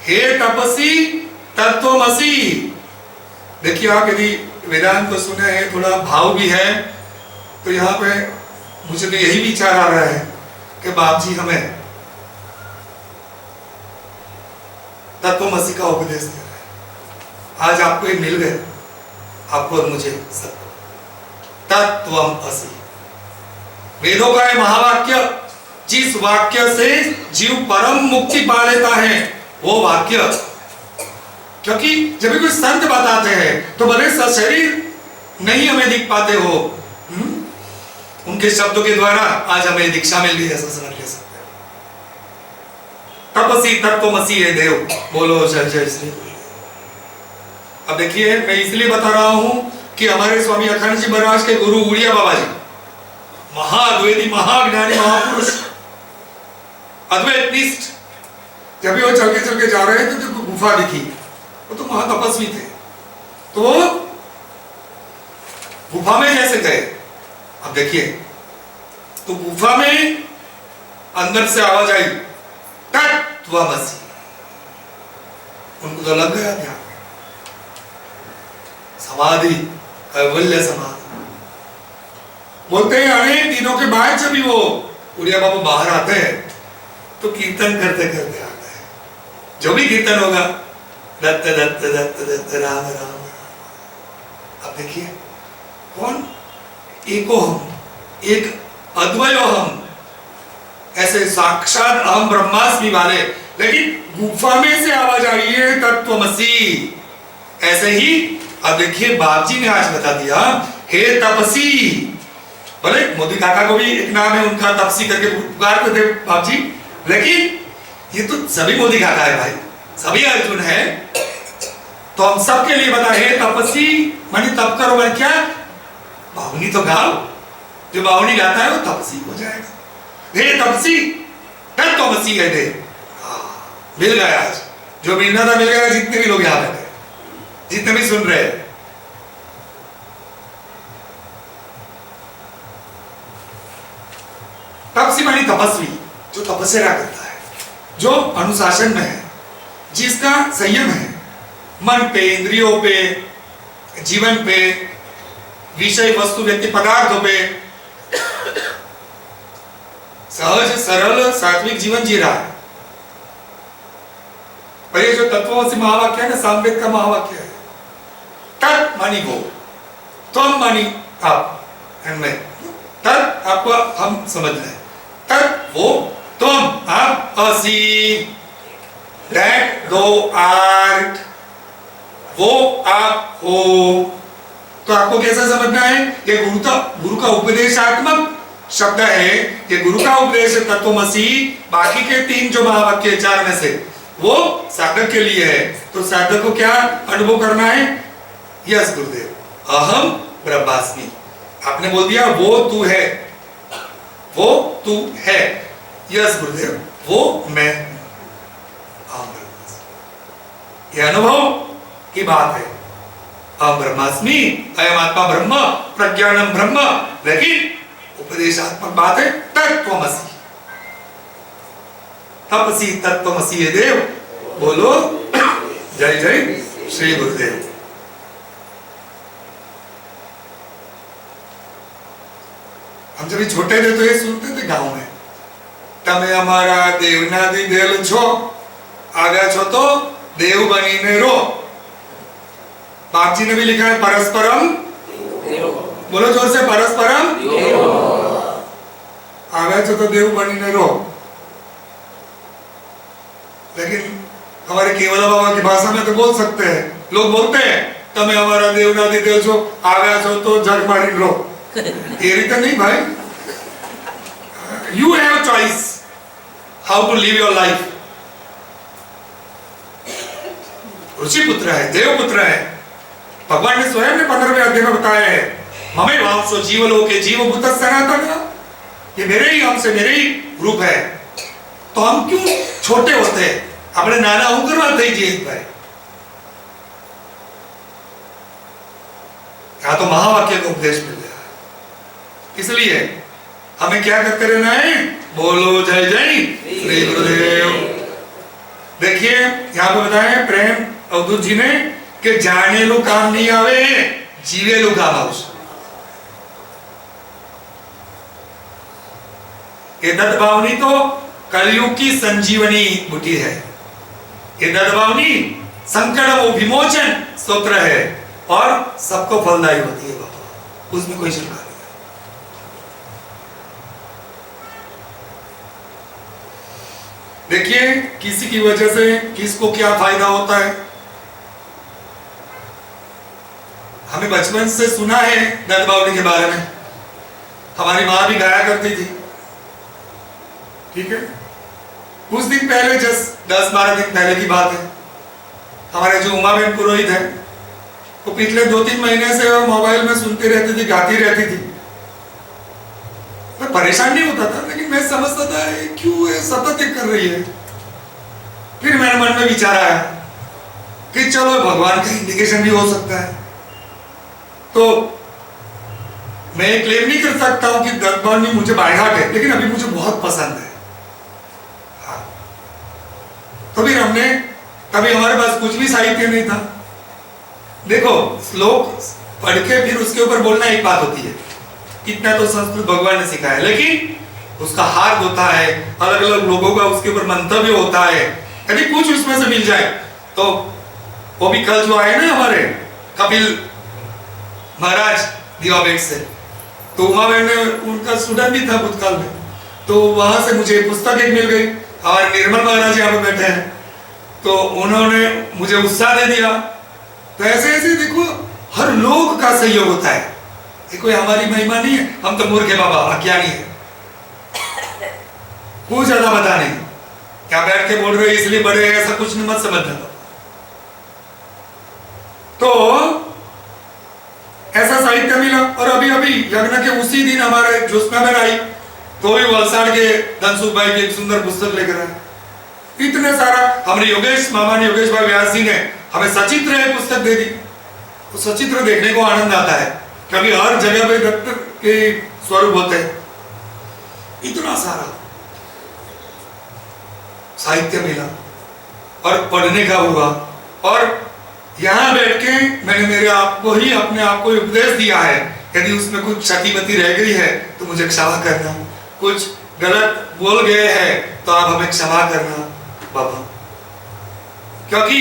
हे तपसी तत्वमसी। देखिए, आप यदि वेदांत को सुने हैं, थोड़ा भाव भी है, तो यहाँ पे मुझे तो यही विचार आ रहा है कि बाप जी हमें तत्वमसी का उपदेश दे रहे हैं। आज आपको ये मिल गए, आपको और मुझे सब तत्वमसी, वेदों का ये महावाक्य, जिस वाक्य से जीव परम मुक्ति पा लेता है, वो वाक्य। क्योंकि जब भी कोई संत बताते हैं तो भले सशरीर नहीं हमें दिख पाते हो, उनके शब्दों के द्वारा आज हमें दीक्षा मिल गई, ऐसा समझ ले सकते हैं। तपसी तत्वमसी है देव, बोलो जय जय श्री। अब देखिए, मैं इसलिए बता रहा हूं कि हमारे स्वामी अखंड जी महाराज के गुरु उड़िया बाबा जी, महाद्वैती, महाज्ञानी, महापुरुष, अद्वैत निष्ठ, जब भी वो चल के जा रहे थे तो गुफा दिखी, वो तो महातपस्वी थे, तो वो गुफा में जैसे गए, अब देखिए तो गुफा में अंदर से आवाज आई तत्वमसि, उनको तो लग गया ध्यान, समाधि, कैवल्य समाधि। बोलते हैं अनेक दिनों के बाद जब भी वो उड़िया बाबू बाहर आते हैं तो कीर्तन करते करते आते हैं, जो भी कीर्तन होगा दत्त दत्त दत्त दत्त राम राम राम। अब देखिए कौन, एको हम, एक अद्वयो हम, ऐसे साक्षात अहम ब्रह्मास्मि वाले, लेकिन गुफा में से आवाज आ रही है तत्वमसि। ऐसे ही अब देखिए बाप जी ने आज बता दिया, हे तपसी, बोले मोदी काका को भी एक नाम है उनका, तपसी करके पुकारते थे बाप जी, लेकिन ये तो सभी मोदी काका है भाई, सभी अर्जुन है, तो हम सबके लिए बता, हे तपसी मानी तप करो, मैं क्या बावनी तो गाओ, जो बावनी गाता है वो तपसी हो जाएगा। हे तपसी तत्वमसि है दे, मिल गया आज, जो मिलना था मिल गया, जितने भी लोग यहाँ बैठे, जितने भी सुन रहे हैं। तपसी मानी तपस्वी, जो तपस्या करता है, जो अनुशासन में है, जिसका संयम है मन पे, इंद्रियों पे, जीवन पे, विषय वस्तु व्यक्ति पदार्थों पे, सहज सरल सात्विक जीवन जी रहा है। पर ये जो तत्वमसि महावाक्य है ना, सामवेद का महावाक्य है, तत् मानी वो, त्वम मानी आप, मैं, तत् आपको हम समझ रहे हैं, तत् वो, तुम आप, असी, that thou art, वो आप हो। तो आपको कैसा समझना है, ये गुरु का उपदेशात्मक शब्द है, ये गुरु का उपदेश तत्वमसि, बाकी के तीन जो महावाक्य चार में से वो साधक के लिए है। तो साधक को क्या अनुभव करना है, यस गुरुदेव, अहम ब्रह्मास्मि, आपने बोल दिया वो तू है, वो तू है, यस गुरुदेव, वो मैं अहम ब्रह्मास्मि, ये अनुभव की बात है। अहम ब्रह्मास्मि, अयम आत्मा ब्रह्म, प्रज्ञानम ब्रह्म, लेकिन उपदेशात्मक बात है तत्वमसि, तपसी तत्वमसि ये देव, बोलो जय जय श्री गुरुदेव। हम जब छोटे थे तो ये सुनते थे गांव में, तमे हमारा देवनादी देल छो, आगा छो तो देव बनी ने रो। बाप जी ने भी लिखा है परस्परम, बोलो जोर से, परस्परम आगा छो तो देव बनी ने रो। लेकिन हमारे केवल बाबा की भाषा में तो बोल सकते हैं, लोग बोलते हैं तमे हमारा देवनादी देल छो, आगा छो तो जग मारी रो। ये रीत नहीं भाई, you have choice how to live your life। ऋषि पुत्र है, देव पुत्र है, भगवान ने स्वयं ने 15वें अध्याय में बताया है, ममे वांसो जीवलोके जीवभूत सनातन, ये मेरे ही अंश है, मेरे ही रूप है। तो हम क्यों छोटे होते हैं, अपने नाना हूं करवाते ही जीत भाई। यहाँ तो महावाक्य का उपदेश मिल गया, इसलिए हमें क्या करते रहना है, बोलो जय जय श्री गुरुदेव। देखिए यहाँ पे बताया प्रेम अवधूत जी ने कि जाने लो काम नहीं आवे, जीवे लो काम आवश्यक। ये दत्त भावनी तो कलयुग की संजीवनी बूटी है, ये दत्त भावनी संकट वो विमोचन स्तोत्र है और सबको फलदायी होती है बाबा, उसमें कोई शंका नहीं। देखिए किसी की वजह से किसको क्या फायदा होता है, हमें बचपन से सुना है दत्त भावनी के बारे में, हमारी माँ भी गाया करती थी, ठीक है। कुछ दिन पहले, जस्ट 10-12 दिन पहले की बात है, हमारे जो उमा बहन पुरोहित है, वो पिछले 2-3 महीने से वो मोबाइल में सुनती रहती थी, गाती रहती थी। मैं परेशान नहीं होता था, लेकिन मैं समझता था क्यों ये सतत कर रही है। फिर मेरे मन में विचार आया कि चलो भगवान का इंडिकेशन भी हो सकता है। तो मैं क्लेम नहीं कर सकता हूं कि दत्तवाणी मुझे बाय हार्ट है, लेकिन अभी मुझे बहुत पसंद है। हाँ। तो फिर हमने, तभी हमारे पास कुछ भी साहित्य नहीं था। देखो, श्लोक पढ़ के फिर उसके ऊपर बोलना एक बात होती है, इतना तो संस्कृत भगवान ने सिखाया, लेकिन उसका हार्द होता है, अलग अलग लोगों का उसके ऊपर मंतव्य होता है। यदि कुछ उसमें से मिल जाए तो वो भी कल जो आए ना हमारे कपिल महाराज दिवाबेट से, तो वहां मैंने उनका स्टूडेंट भी था भूतकाल में, तो वहां से मुझे पुस्तक एक मिल गई। हमारे निर्मल महाराज यहाँ पे बैठे हैं, तो उन्होंने मुझे उत्साह दे दिया। तो ऐसे ऐसे देखो, हर लोग का सहयोग होता है, ये कोई हमारी महिमा नहीं है। हम तो मूर्ख है बाबा, अज्ञानी है, कुछ ज्यादा पता नहीं, क्या बैठ के बोल रहे इसलिए बड़े हैं, ऐसा कुछ नहीं मत समझना। तो ऐसा साहित्य मिला, और अभी अभी यज्ञ के उसी दिन हमारे ज्योत्सना में आई, तो भी वलसाड़ के धनसुख भाई की एक सुंदर पुस्तक लेकर आए। इतने सारा हमारे योगेश मामा ने, योगेश भाई व्यास जी ने हमें सचित्र पुस्तक दे दी। तो सचित्र देखने को आनंद आता है, क्योंकि हर जगह पे दत्त के स्वरूप होते हैं। इतना सारा साहित्य मिला और पढ़ने का हुआ, और यहां बैठ के मैंने मेरे आप को ही, अपने आप को उपदेश दिया है, यदि उसमें कुछ क्षतिमति रह गई है तो मुझे क्षमा करना, कुछ गलत बोल गए हैं तो आप हमें क्षमा करना बाबा, क्योंकि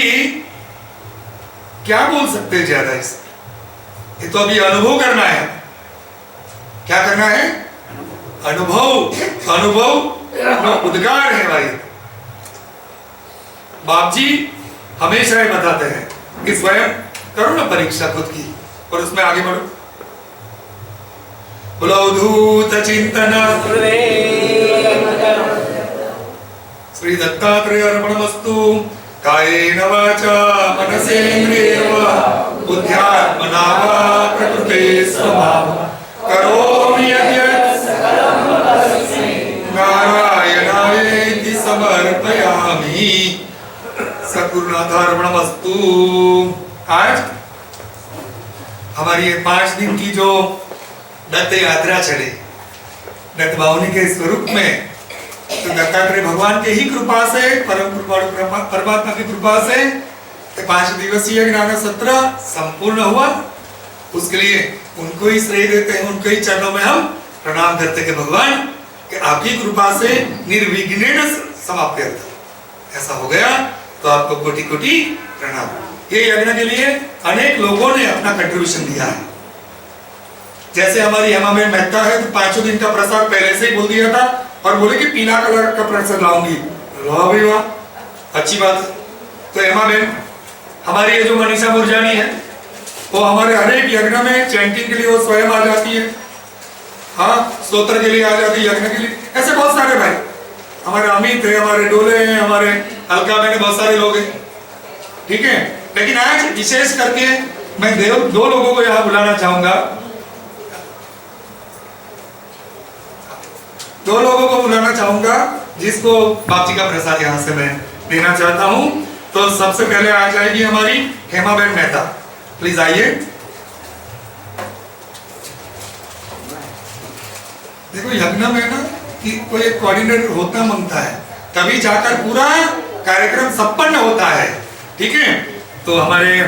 क्या बोल सकते हैं ज्यादा इसमें, ये तो अभी अनुभव करना है। क्या करना है? अनुभव। अनुभव उद्गार है भाई। बाप जी हमेशा ही बताते हैं कि स्वयं करो ना परीक्षा खुद की, और उसमें आगे बढ़ो। बोलो अवधूत चिंतन श्री दत्तात्रेय अर्पणमस्तु। कायेन वाचा मनसेन्द्रियेण वा बुद्ध्यात्मना वा प्रकृते स्वभावात् करोमि यद्यत् सकलं परस्मै नारायणायेति समर्पयामि। सद्गुरुनाथार्पणमस्तु। आज हमारी ये 5 दिन की जो दत्त यात्रा चले दत्त बावनी के स्वरूप में, तो दत्तात्रेय भगवान के ही कृपा से, परम कृपालु परमात्मा की कृपा से 5 दिवसीय ज्ञान सत्र संपूर्ण हुआ। उसके लिए उनको ही श्रेय देते हैं, उनको ही चरणों में हम प्रणाम करते हैं कि भगवान कि आपकी कृपा से निर्विघ्नेन समाप्त ऐसा हो गया, तो आपको कोटि कोटि प्रणाम। ये यज्ञ के लिए अनेक लोगों ने अपना कंट्रीब्यूशन दिया है। जैसे हमारी हेमाबेन मेहता है, तो 5 दिन का प्रसाद पहले से ही बोल दिया था, और बोले कि पीला कलर का प्रसाद लाऊंगी। वाह भाई वाह, अच्छी बात है। तो हेमाबेन हमारी ये जो मनीषा मुरजानी है, वो हमारे हर एक यज्ञ में चैंटिंग के लिए वो स्वयं आ जाती है, हाँ, स्तोत्र के लिए आ जाती है, यज्ञ के लिए। ऐसे बहुत सारे भाई, हमारे अमित है, हमारे डोले हैं, हमारे अलका में बहुत सारे लोग हैं, ठीक है। लेकिन आज विशेष करके मैं 2 लोगों को यहाँ बुलाना चाहूंगा, 2 लोगों को बुलाना चाहूंगा जिसको बाप जी का प्रसाद यहाँ से मैं देना चाहता हूँ। तो सबसे पहले आ जाएगी हमारी हेमाबेन मेहता, प्लीज आइए। देखो यज्ञ में ना कि कोई एक कोऑर्डिनेटर होता मांगता है, तभी जाकर पूरा कार्यक्रम संपन्न होता है, ठीक है। तो हमारे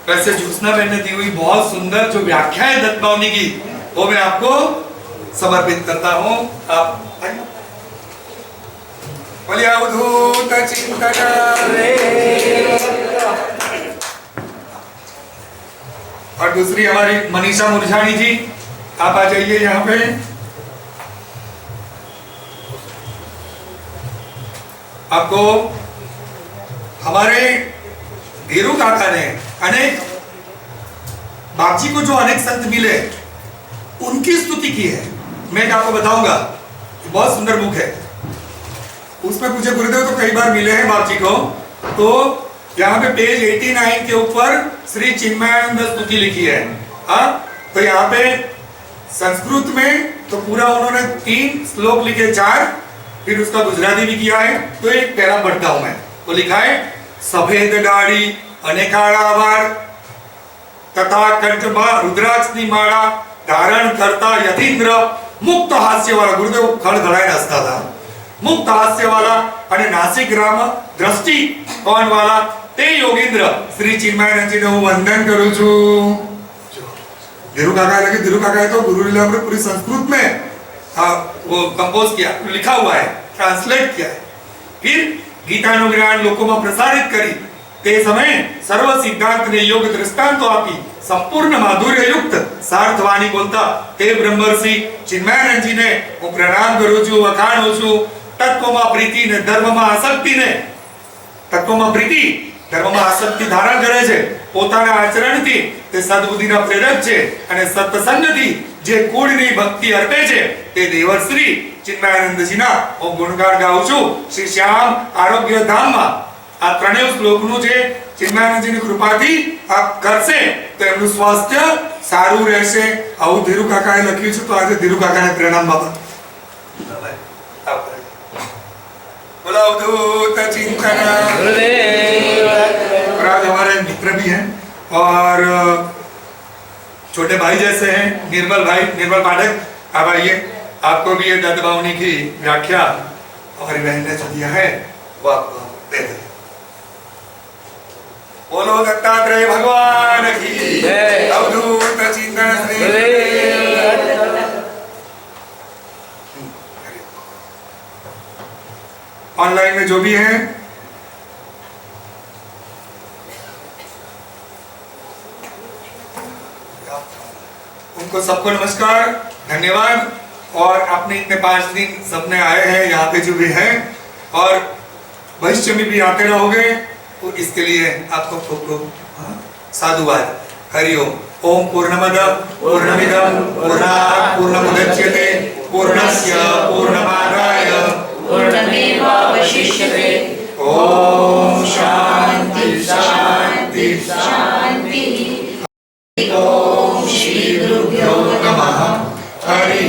वैसे ज्योत्सना बहन ने दी हुई बहुत सुंदर जो व्याख्या है दत्त बावनी की, वो मैं आपको समर्पित करता हूँ। आप बोलिए अवधूत चिंतन। और दूसरी हमारी मनीषा मुरझानी जी, आप आ जाइए यहाँ पे। आपको हमारे धीरू काका ने अनेक बाप जी को जो अनेक संत मिले उनकी स्तुति की है। मैं आपको बताऊंगा, बहुत सुंदर बुक है, उसमें मुझे गुरुदेव तो कई बार मिले हैं बाप जी को। तो यहाँ पे पेज 89 के ऊपर श्री चिन्मयानंद स्तुति लिखी है, हाँ। तो यहाँ पे संस्कृत में तो पूरा उन्होंने 3 श्लोक लिखे, 4, फिर उसका गुजराती भी किया है। तो एक पैरा पढ़ता हूं मैं, तो लिखा है सफेद दाढ़ी અને કાળા વાળ તથા કંઠમાં રુદ્રાક્ષની માળા ધારણ કરતા યતીન્દ્ર મુક્ત હાસ્યવાળા ગુરુદેવ ખળખળાઈને હસતા હતા મુક્ત હાસ્યવાળા અને નાસિક રામ દ્રષ્ટિ કોણવાળા તે યોગેન્દ્ર શ્રી ચિન્મયાનંદજીને હું વંદન કરું છું। धीरू काका लगे धीरू काका तो गुरु लीला में पूरी संस्कृत में वो कंपोज किया लिखा हुआ है ट्रांसलेट किया है। फिर गीता नु ज्ञान लोगों में प्रसारित करी ते समय सर्व सिद्धांत ने योग दृष्टांत आपी संपूर्ण माधुर्य युक्त सार्थवाणी बोलता ते ब्रह्मर्षि चिन्मयानंद जी ने હું પ્રણામ કરું છું વખાણું છું। તત્વમાં પ્રીતિ ને ધર્મમાં આસક્તિ ને તત્વમાં પ્રીતિ ધર્મમાં આસક્તિ ધારણ કરે છે પોતાના આચરણથી તે સદબુદ્ધિના પ્રેરક છે અને સત્સંગથી જે કુળની ભક્તિ અર્પે છે તે દેવશ્રી ચિન્મયાનંદજીના હું ગુણગાન ગાઉં છું। શ્રી શ્યામ આરોગ્ય ધામમાં આ ત્રણેય શ્લોકનું જે ચિન્મયાનંદજીની કૃપાથી આપ કરશે તો એમનું સ્વાસ્થ્ય સારું રહેશે। આવું ધીરુ કાકાએ લખ્યું છે તો આજે ધીરુ કાકાને પ્રણામ બાબા। बोला अवधूत चिंतन आज हमारे मित्र भी हैं और छोटे भाई जैसे हैं निर्मल भाई निर्मल पाठक आप आइए आपको भी ये दत्तभावनी की व्याख्या हमारी बहन ने जो दिया है वो आपको दे दें। बोलो दत्तात्रेय भगवान की जय। अवधूत चिंतन ऑनलाइन में जो भी हैं उनको सबको नमस्कार धन्यवाद। और आपने इतने 5 दिन सबने आए हैं यहाँ पे जो भी हैं और भविष्य में भी आते रहोगे तो इसके लिए आपको खूब खूब साधुवाद। हरि ओम। ओम पूर्णमद पूर्णमिदं पूर्णात् पूर्णमुदच्यते पूर्णस्य पूर्णमादाय पूर्णमेवावशिष्यते। ओम शांति शांति शांति। ओम श्री गुरुभ्यो नमः। हरि